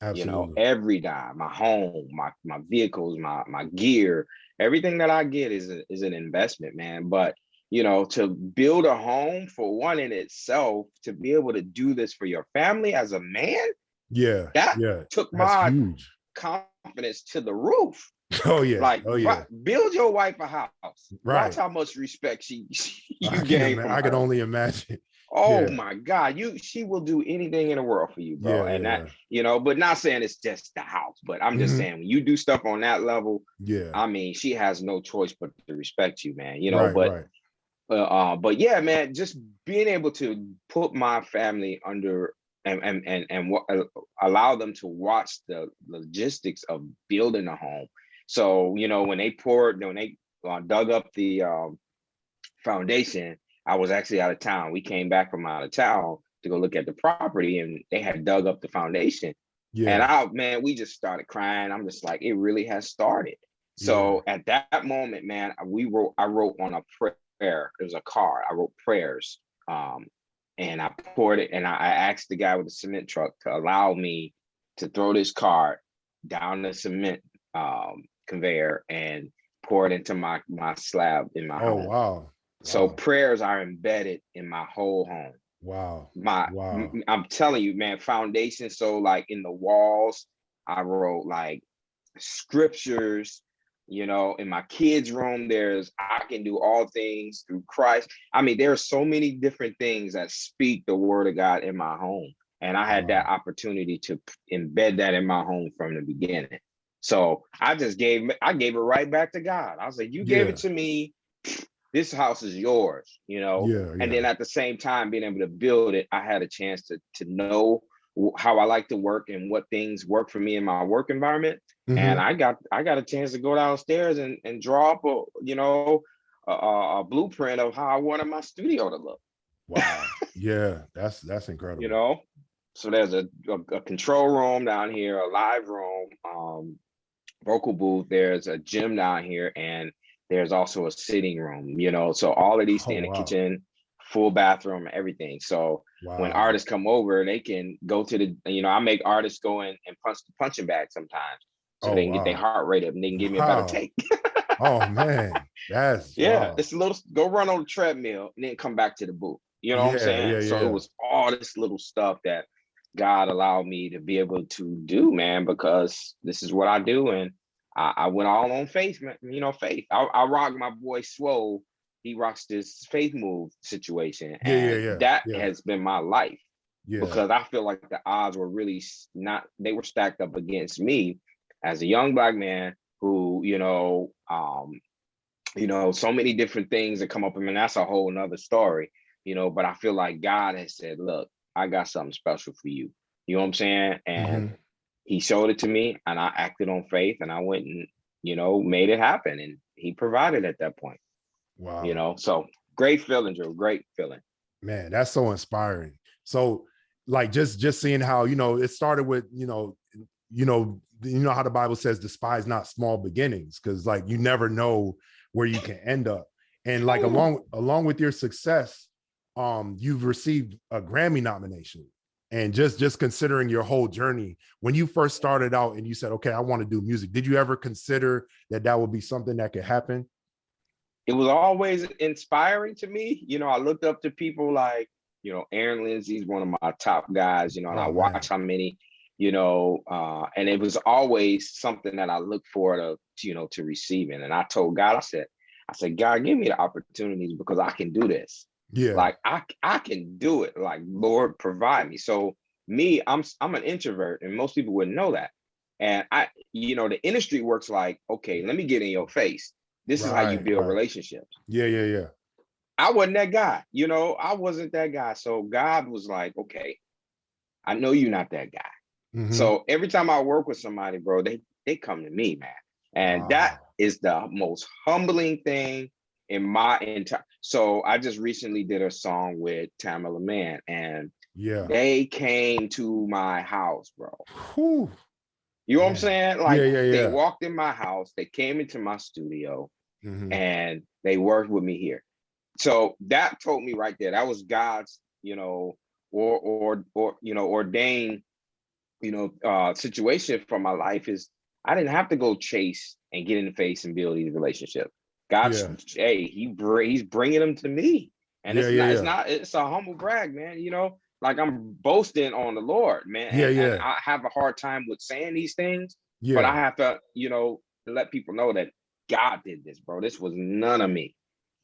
S2: Absolutely.
S3: Every dime, my home, my vehicles, my gear, everything that I get is an investment, man. But, to build a home for one in itself, to be able to do this for your family as a man, that took my confidence to the roof.
S2: Oh yeah.
S3: Build your wife a house.
S2: Right.
S3: Watch how much respect you gain from her.
S2: I can only imagine.
S3: Oh my God, she will do anything in the world for you, bro. That, but not saying it's just the house, but I'm just saying when you do stuff on that level, I mean, she has no choice but to respect you, man. But yeah, man, just being able to put my family under and allow them to watch the logistics of building a home. So, you know, when they dug up the foundation, I was actually out of town. We came back from out of town to go look at the property, and they had dug up the foundation. And man, we just started crying. I'm just like, it really has started. So at that moment, man, I wrote on a prayer. It was a card. I wrote prayers. And I poured it, and I asked the guy with the cement truck to allow me to throw this card down the cement conveyor and pour it into my slab in my home.
S2: Wow.
S3: So prayers are embedded in my whole home.
S2: Wow.
S3: I'm telling you, man, foundation. So like in the walls, I wrote like scriptures. You know, in my kids' room, there's I can do all things through Christ. I mean, there are so many different things that speak the word of God in my home. And I had that opportunity to embed that in my home from the beginning. So I gave it right back to God. I was like, you gave it to me. This house is yours, you know? And then at the same time, being able to build it, I had a chance to know how I like to work and what things work for me in my work environment. And I got a chance to go downstairs and draw up a blueprint of how I wanted my studio to look.
S2: Wow. Yeah, that's incredible.
S3: You know, so there's a control room down here, a live room, vocal booth. There's a gym down here, and there's also a sitting room. You know, so all of these things, the kitchen, full bathroom, everything. So when artists come over, they can go to the. You know, I make artists go in and punch the punching bag sometimes, so they can get their heart rate up and they can give me a better take.
S2: Oh man, that's
S3: it's a little go run on the treadmill and then come back to the booth. You know what I'm saying? So it was all this little stuff that God allowed me to be able to do, man, because this is what I do. And I went all on faith, man. You know, faith. I rock my boy Swole. He rocks this faith move situation. And that has been my life. Because I feel like the odds were really they were stacked up against me as a young Black man who, so many different things that come up. I mean, that's a whole nother story, you know, but I feel like God has said, look, I got something special for you. You know what I'm saying? And he showed it to me, and I acted on faith, and I went and, made it happen. And he provided at that point.
S2: Wow.
S3: You know, so great feeling, Drew. Great feeling.
S2: Man, that's so inspiring. So like just seeing how, it started with, how the Bible says, despise not small beginnings, because like you never know where you can end up. And like along with your success, you've received a Grammy nomination. And just considering your whole journey, when you first started out and you said, okay, I want to do music, did you ever consider that would be something that could happen?
S3: It was always inspiring to me. I looked up to people like, Aaron Lindsay's one of my top guys, and I watch how many, and it was always something that I look forward to receiving. And I told God, I said, God, give me the opportunities because I can do this. Yeah. Like I can do it. Like, Lord, provide me. So me, I'm an introvert, and most people wouldn't know that. And the industry works like, okay, let me get in your face. This is how you build relationships.
S2: Yeah.
S3: I wasn't that guy, I wasn't that guy. So God was like, okay, I know you're not that guy. So every time I work with somebody, bro, they come to me, man. And that is the most humbling thing in my entire. So I just recently did a song with Tamala Man, and they came to my house, bro.
S2: Whew.
S3: You know what I'm saying? Like
S2: they
S3: walked in my house, they came into my studio, and they worked with me here. So that told me right there, that was God's, ordained, situation for my life. Is I didn't have to go chase and get in the face and build these relationships. God's, he's bringing them to me, and it's a humble brag, man. Like I'm boasting on the Lord, man. And I have a hard time with saying these things, but I have to, let people know that God did this, bro. This was none of me.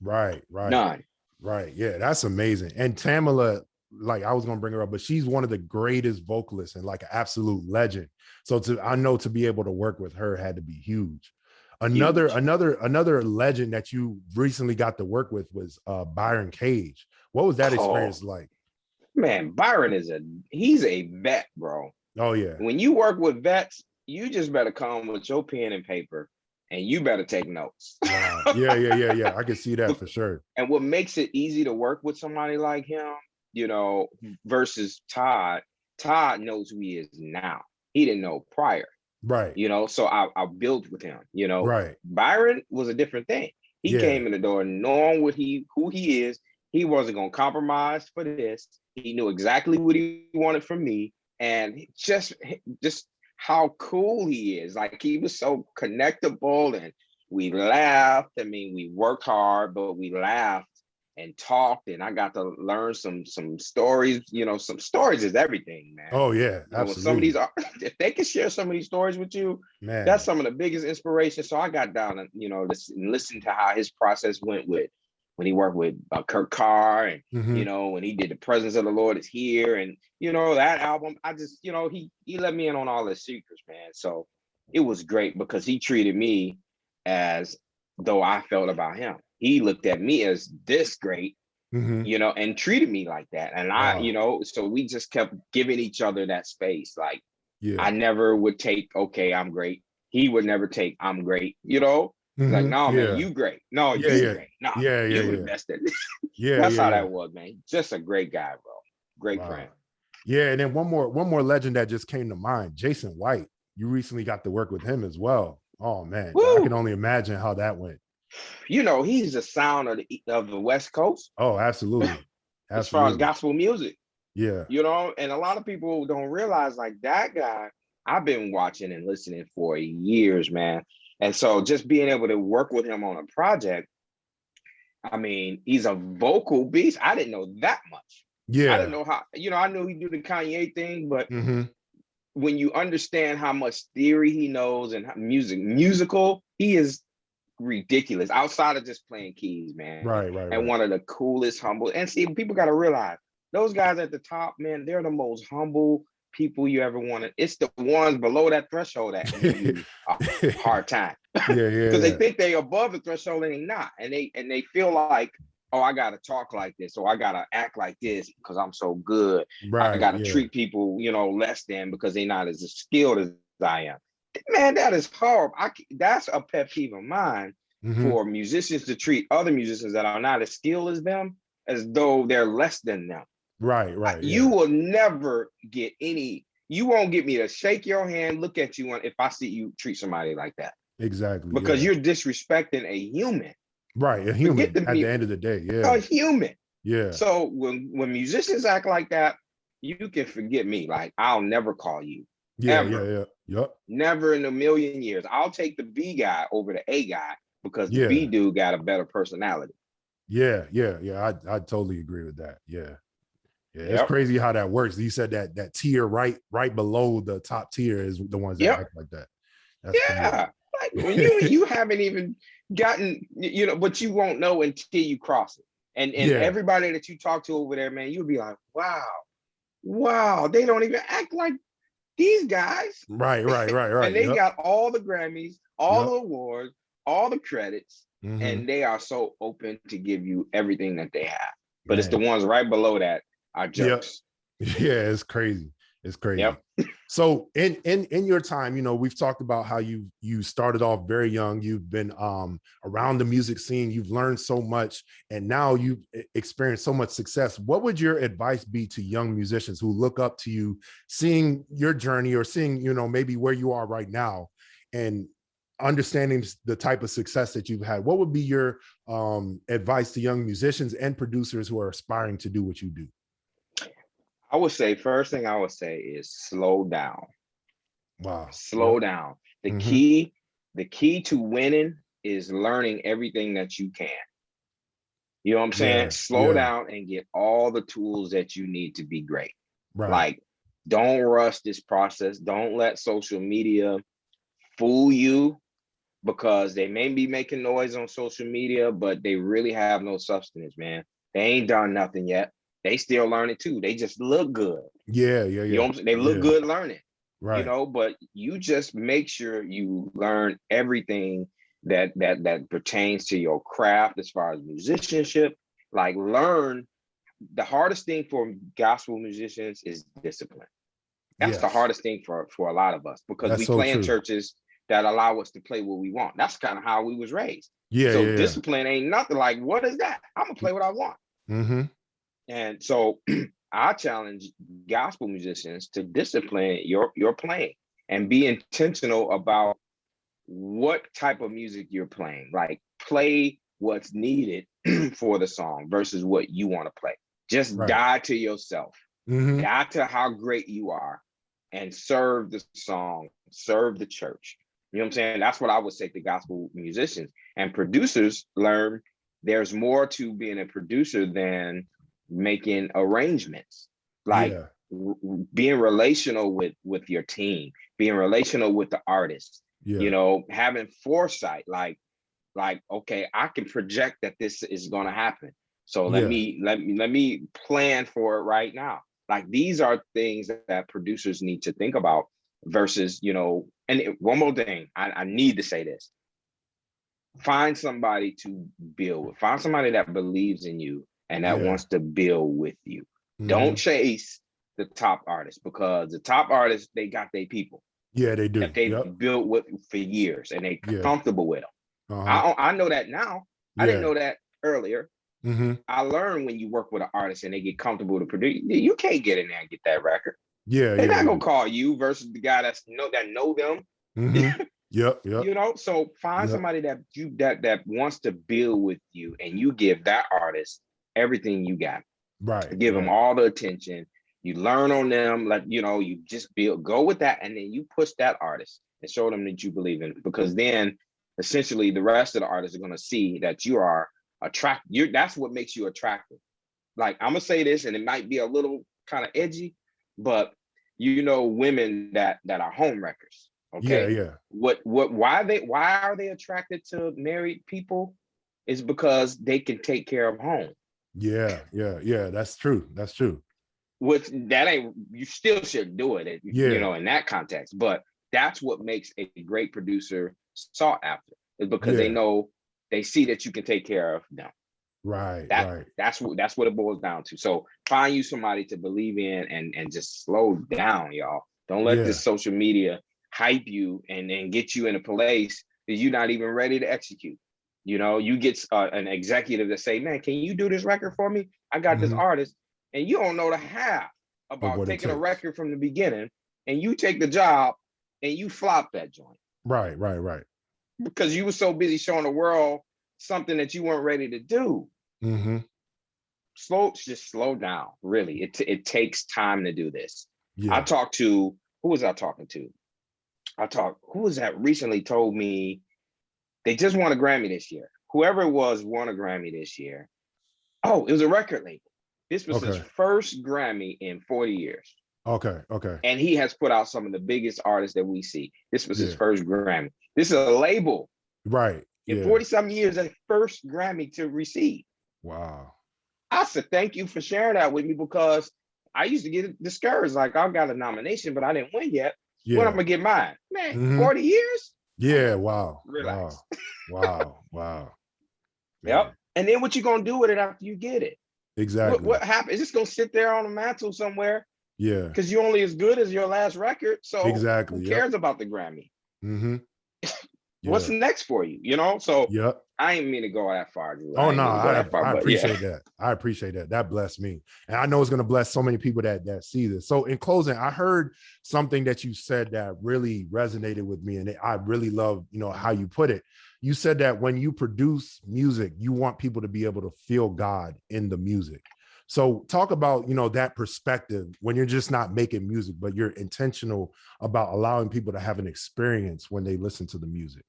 S2: Right.
S3: None.
S2: Right. Yeah, that's amazing. And Tamala, like I was gonna bring her up, but she's one of the greatest vocalists and like an absolute legend. So I know to be able to work with her had to be huge. Another legend that you recently got to work with was Byron Cage. What was that experience like?
S3: Man, Byron he's a vet, bro.
S2: Oh yeah.
S3: When you work with vets, you just better come with your pen and paper and you better take notes.
S2: Wow. Yeah. I can see that for sure.
S3: And what makes it easy to work with somebody like him, you know, versus Todd. Todd knows who he is now. He didn't know prior.
S2: Right.
S3: You know, so I built with him. You know,
S2: Right.
S3: Byron was a different thing. He came in the door knowing who he is. He wasn't gonna compromise for this. He knew exactly what he wanted from me, and just how cool he is. Like, he was so connectable, and we laughed. I mean, we worked hard, but we laughed and talked, and I got to learn some stories. You know, some stories is everything, man.
S2: Oh yeah,
S3: you know,
S2: absolutely.
S3: some of these are, if they can share some of these stories with you,
S2: Man,
S3: that's some of the biggest inspiration. So I got down and, you know, listen to how his process went with when he worked with Kurt Carr, and you know, when he did The Presence of the Lord Is Here, and you know, that album. I just, you know, he let me in on all his secrets, man. So it was great because he treated me as though I felt about him. He looked at me as this great, you know, and treated me like that. And I, you know, so we just kept giving each other that space. Like, I never would take, okay, I'm great. He would never take, I'm great, you know? Like, no, man, you great. No, you great. No, you the best at this. That's how that was, man. Just a great guy, bro. Great friend.
S2: Yeah, and then one more legend that just came to mind, Jason White. You recently got to work with him as well. Oh man, I can only imagine how that went.
S3: You know, he's the sound of the West Coast.
S2: Oh, absolutely.
S3: As far as gospel music.
S2: Yeah.
S3: You know, and a lot of people don't realize, like, that guy, I've been watching and listening for years, man. And so just being able to work with him on a project, I mean, he's a vocal beast. I didn't know that much.
S2: Yeah.
S3: I didn't know how, you know, I knew he do the Kanye thing, but when you understand how much theory he knows and musical, he is ridiculous outside of just playing keys, man.
S2: Right.
S3: And one of the coolest, humble, and see, people got to realize those guys at the top, man, they're the most humble people you ever wanted. It's the ones below that threshold that give you a hard time. Because they think they above the threshold and they not. And they feel like, oh, I gotta talk like this, or I gotta act like this because I'm so good. I gotta treat people, you know, less than because they're not as skilled as I am. Man, that is horrible. That's a pet peeve of mine for musicians to treat other musicians that are not as skilled as them as though they're less than them.
S2: Right.
S3: You will never get you won't get me to shake your hand, look at you if I see you treat somebody like that.
S2: Exactly.
S3: Because you're disrespecting a human.
S2: Right, a human at the end of the day. Yeah.
S3: A human.
S2: Yeah.
S3: So when musicians act like that, you can forget me. Like, I'll never call you.
S2: Yep.
S3: Never in a million years. I'll take the B guy over the A guy because the B dude got a better personality.
S2: Yeah. I totally agree with that. Yeah. It's crazy how that works. You said that tier right below the top tier is the ones that act like that. That's
S3: crazy. Like, when you haven't even gotten, you know, but you won't know until you cross it. And everybody that you talk to over there, man, you'll be like, wow, they don't even act like these guys.
S2: Right.
S3: And they got all the Grammys, all the awards, all the credits, and they are so open to give you everything that they have. But it's the ones right below that are jokes.
S2: Yeah, it's crazy. It's crazy. So in your time, you know, we've talked about how you started off very young. You've been around the music scene. You've learned so much, and now you've experienced so much success. What would your advice be to young musicians who look up to you, seeing your journey or seeing, you know, maybe where you are right now, and understanding the type of success that you've had? What would be your advice to young musicians and producers who are aspiring to do what you do?
S3: I would say, first thing I would say is slow down.
S2: Wow.
S3: Slow down. The key to winning is learning everything that you can. You know what I'm saying? Slow down and get all the tools that you need to be great.
S2: Right.
S3: Like, don't rush this process. Don't let social media fool you, because they may be making noise on social media, but they really have no substance, man. They ain't done nothing yet. They still learning too. They just look good.
S2: Yeah.
S3: You know what I'm saying? They look good learning.
S2: Right.
S3: You know, but you just make sure you learn everything that pertains to your craft as far as musicianship. Like, learn. The hardest thing for gospel musicians is discipline. That's the hardest thing for a lot of us, because we play in churches, that allow us to play what we want. That's kind of how we was raised.
S2: Yeah,
S3: So
S2: yeah.
S3: discipline ain't nothing. Like, what is that? I'm gonna play what I want.
S2: Mm-hmm.
S3: And so I challenge gospel musicians to discipline your playing and be intentional about what type of music you're playing. Like, play what's needed for the song versus what you want to play. Just
S2: Right.
S3: die to yourself,
S2: Mm-hmm.
S3: die to how great you are, and serve the song, serve the church. You know what I'm saying? That's what I would say to gospel musicians. And producers learn there's more to being a producer than making arrangements. Like,
S2: Yeah.
S3: being relational with your team, being relational with the artist,
S2: Yeah.
S3: you know, having foresight, like, okay, I can project that this is going to happen. So let me plan for it right now. Like, these are things that producers need to think about versus, you know, and one more thing, I need to say this. Find somebody to build with. Find somebody that believes in you and that wants to build with you.
S2: Mm-hmm.
S3: Don't chase the top artists, because the top artists, they got their people.
S2: Yeah, they do.
S3: That they've built with for years, and they comfortable with them. I know that now. I didn't know that earlier.
S2: Mm-hmm.
S3: I learned when you work with an artist and they get comfortable to produce, you can't get in there and get that record.
S2: Yeah,
S3: they're not gonna call you versus the guy that know them.
S2: Mm-hmm. Yep.
S3: You know, so find somebody that wants to build with you, and you give that artist everything you got.
S2: Right.
S3: Give them all the attention. You learn on them, like, you know, you just go with that, and then you push that artist and show them that you believe in it, because then essentially the rest of the artists are going to see that you are attractive. That's what makes you attractive. Like, I'm gonna say this, and it might be a little kind of edgy, but you know, women that are home wreckers. Okay.
S2: Yeah.
S3: Why are they attracted to married people? Is because they can take care of home.
S2: Yeah. That's true.
S3: Which that ain't, you still should do it, you know, in that context. But that's what makes a great producer sought after, is because they see that you can take care of them.
S2: Right.
S3: That's what it boils down to. So find you somebody to believe in, and just slow down, y'all. Don't let this social media hype you and get you in a place that you're not even ready to execute. You know, you get an executive that say, man, can you do this record for me? I got this artist. And you don't know the half about taking a record from the beginning, and you take the job and you flop that joint.
S2: Right.
S3: Because you were so busy showing the world something that you weren't ready to do.
S2: Mm-hmm.
S3: Just slow down. Really, it takes time to do this.
S2: Yeah.
S3: Who was I talking to? Who was that recently told me they just won a Grammy this year? Whoever it was won a Grammy this year. Oh, it was a record label. This was his first Grammy in 40 years.
S2: Okay.
S3: And he has put out some of the biggest artists that we see. This was his first Grammy. This is a label.
S2: Right.
S3: In 40-something years, a first Grammy to receive.
S2: Wow.
S3: I said, thank you for sharing that with me, because I used to get discouraged. Like, I got a nomination, but I didn't win yet. When I'm going to get mine? Man, 40 years?
S2: Yeah, wow.
S3: Relax.
S2: Wow.
S3: Yep. And then what you going to do with it after you get it?
S2: Exactly.
S3: What happened? It's just going to sit there on the mantle somewhere.
S2: Yeah.
S3: Because you're only as good as your last record. So
S2: exactly.
S3: Who cares about the Grammy?
S2: Mm-hmm.
S3: What's next for you? You know? So I ain't mean to go that far, Drew.
S2: Oh, no, I appreciate that. I appreciate that. That blessed me. And I know it's going to bless so many people that see this. So in closing, I heard something that you said that really resonated with me. And I really love, you know, how you put it. You said that when you produce music, you want people to be able to feel God in the music. So talk about, you know, that perspective when you're just not making music, but you're intentional about allowing people to have an experience when they listen to the music.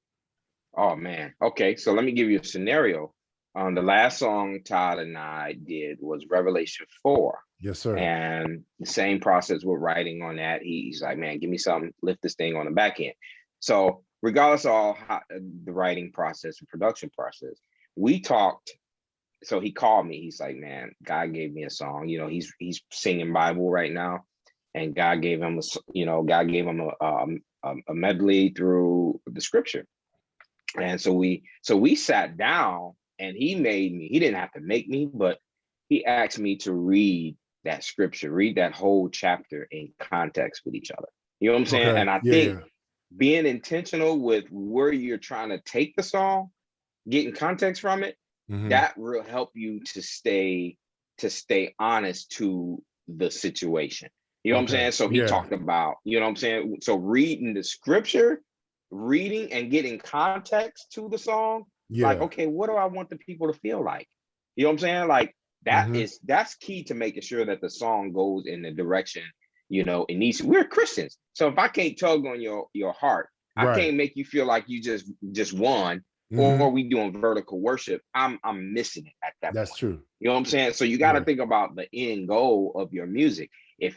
S3: Oh, man. Okay, so let me give you a scenario. The last song Todd and I did was Revelation 4.
S2: Yes, sir.
S3: And the same process with writing on that. He's like, man, give me something, lift this thing on the back end. So regardless of the writing process and production process, we talked. So he called me. He's like, man, God gave me a song. You know, he's singing Bible right now, and God gave him a medley through the scripture. And so we sat down, and he didn't have to make me, but he asked me to read that scripture, read that whole chapter in context with each other. You know what I'm saying? And I think being intentional with where you're trying to take the song, getting context from it, that will help you to stay honest to the situation. You know what I'm saying? So he talked about, you know what I'm saying? So reading the scripture, reading and getting context to the song, like, okay, what do I want the people to feel like? You know what I'm saying? Like that's key to making sure that the song goes in the direction, you know, it needs to. We're Christians. So if I can't tug on your heart, I can't make you feel like you just won, or we doing vertical worship, I'm missing it at that point.
S2: That's true.
S3: You know what I'm saying? So you got to think about the end goal of your music. If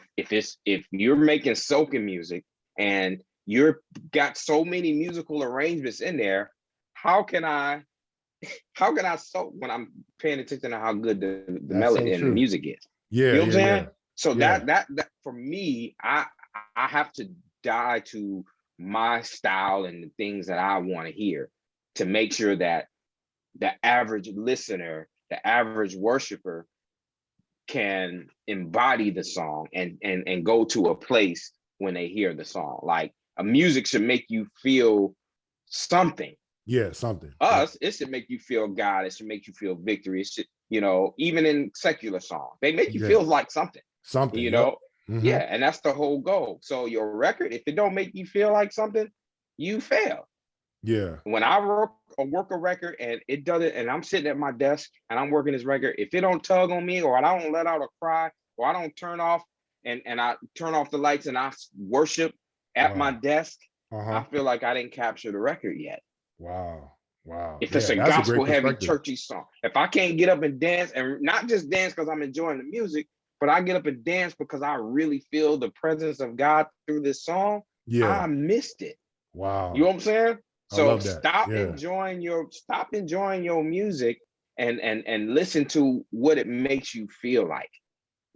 S3: you're making soaking music and you're got so many musical arrangements in there, how can I soak when I'm paying attention to how good the melody and the music is? You know what I'm saying? So that for me, I have to die to my style and the things that I want to hear to make sure that the average listener, the average worshiper can embody the song and go to a place when they hear the song. Like a music should make you feel something.
S2: Yeah, something.
S3: It should make you feel God. It should make you feel victory. It should, you know, even in secular songs, they make you feel like something. Something, you know? Yeah, and that's the whole goal. So your record, if it don't make you feel like something, you fail.
S2: Yeah.
S3: When I work a record and it doesn't, and I'm sitting at my desk and I'm working this record, if it don't tug on me, or I don't let out a cry, or I don't turn off and I turn off the lights and I worship at my desk, I feel like I didn't capture the record yet.
S2: Wow.
S3: If it's a gospel heavy churchy song, if I can't get up and dance, and not just dance because I'm enjoying the music, but I get up and dance because I really feel the presence of God through this song, I missed it.
S2: Wow.
S3: You know what I'm saying? So stop enjoying your music and listen to what it makes you feel like,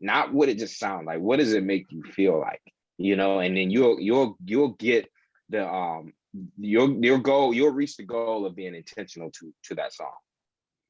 S3: not what it just sounds like. What does it make you feel like? You know, and then you'll get the your goal. You'll reach the goal of being intentional to that song.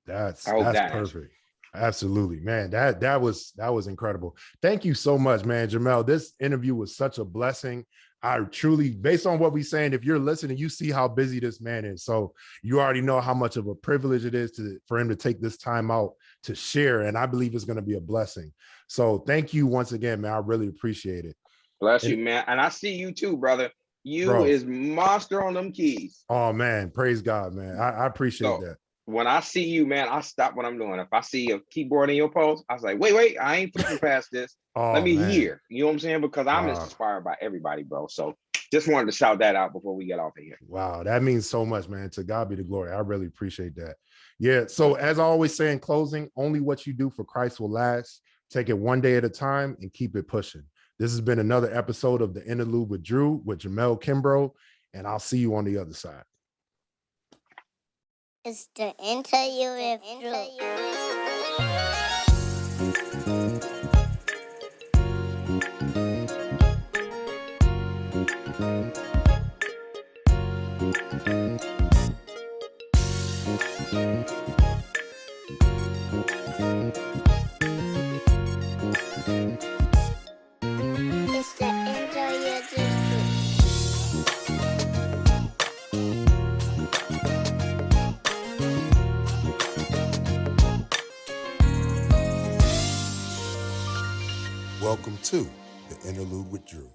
S2: That's perfect. Absolutely, man. That was incredible. Thank you so much, man. Jamel, this interview was such a blessing. I truly, based on what we're saying, if you're listening, you see how busy this man is. So you already know how much of a privilege it is for him to take this time out to share. And I believe it's going to be a blessing. So thank you once again, man. I really appreciate it.
S3: Bless you, man. And I see you too, brother. You is monster on them keys.
S2: Oh, man. Praise God, man. I appreciate that.
S3: When I see you, man, I stop what I'm doing. If I see a keyboard in your post, I was like, wait, I ain't flipping past this. Let me hear. You know what I'm saying? Because I'm inspired by everybody, bro. So just wanted to shout that out before we get off of here.
S2: Wow, that means so much, man. To God be the glory. I really appreciate that. Yeah, so as I always say in closing, only what you do for Christ will last. Take it one day at a time and keep it pushing. This has been another episode of The Interlude with Drew, with JAMEL Kimbrough, and I'll see you on the other side.
S4: It's the Interlude with
S1: Welcome to The Interlude with Drew.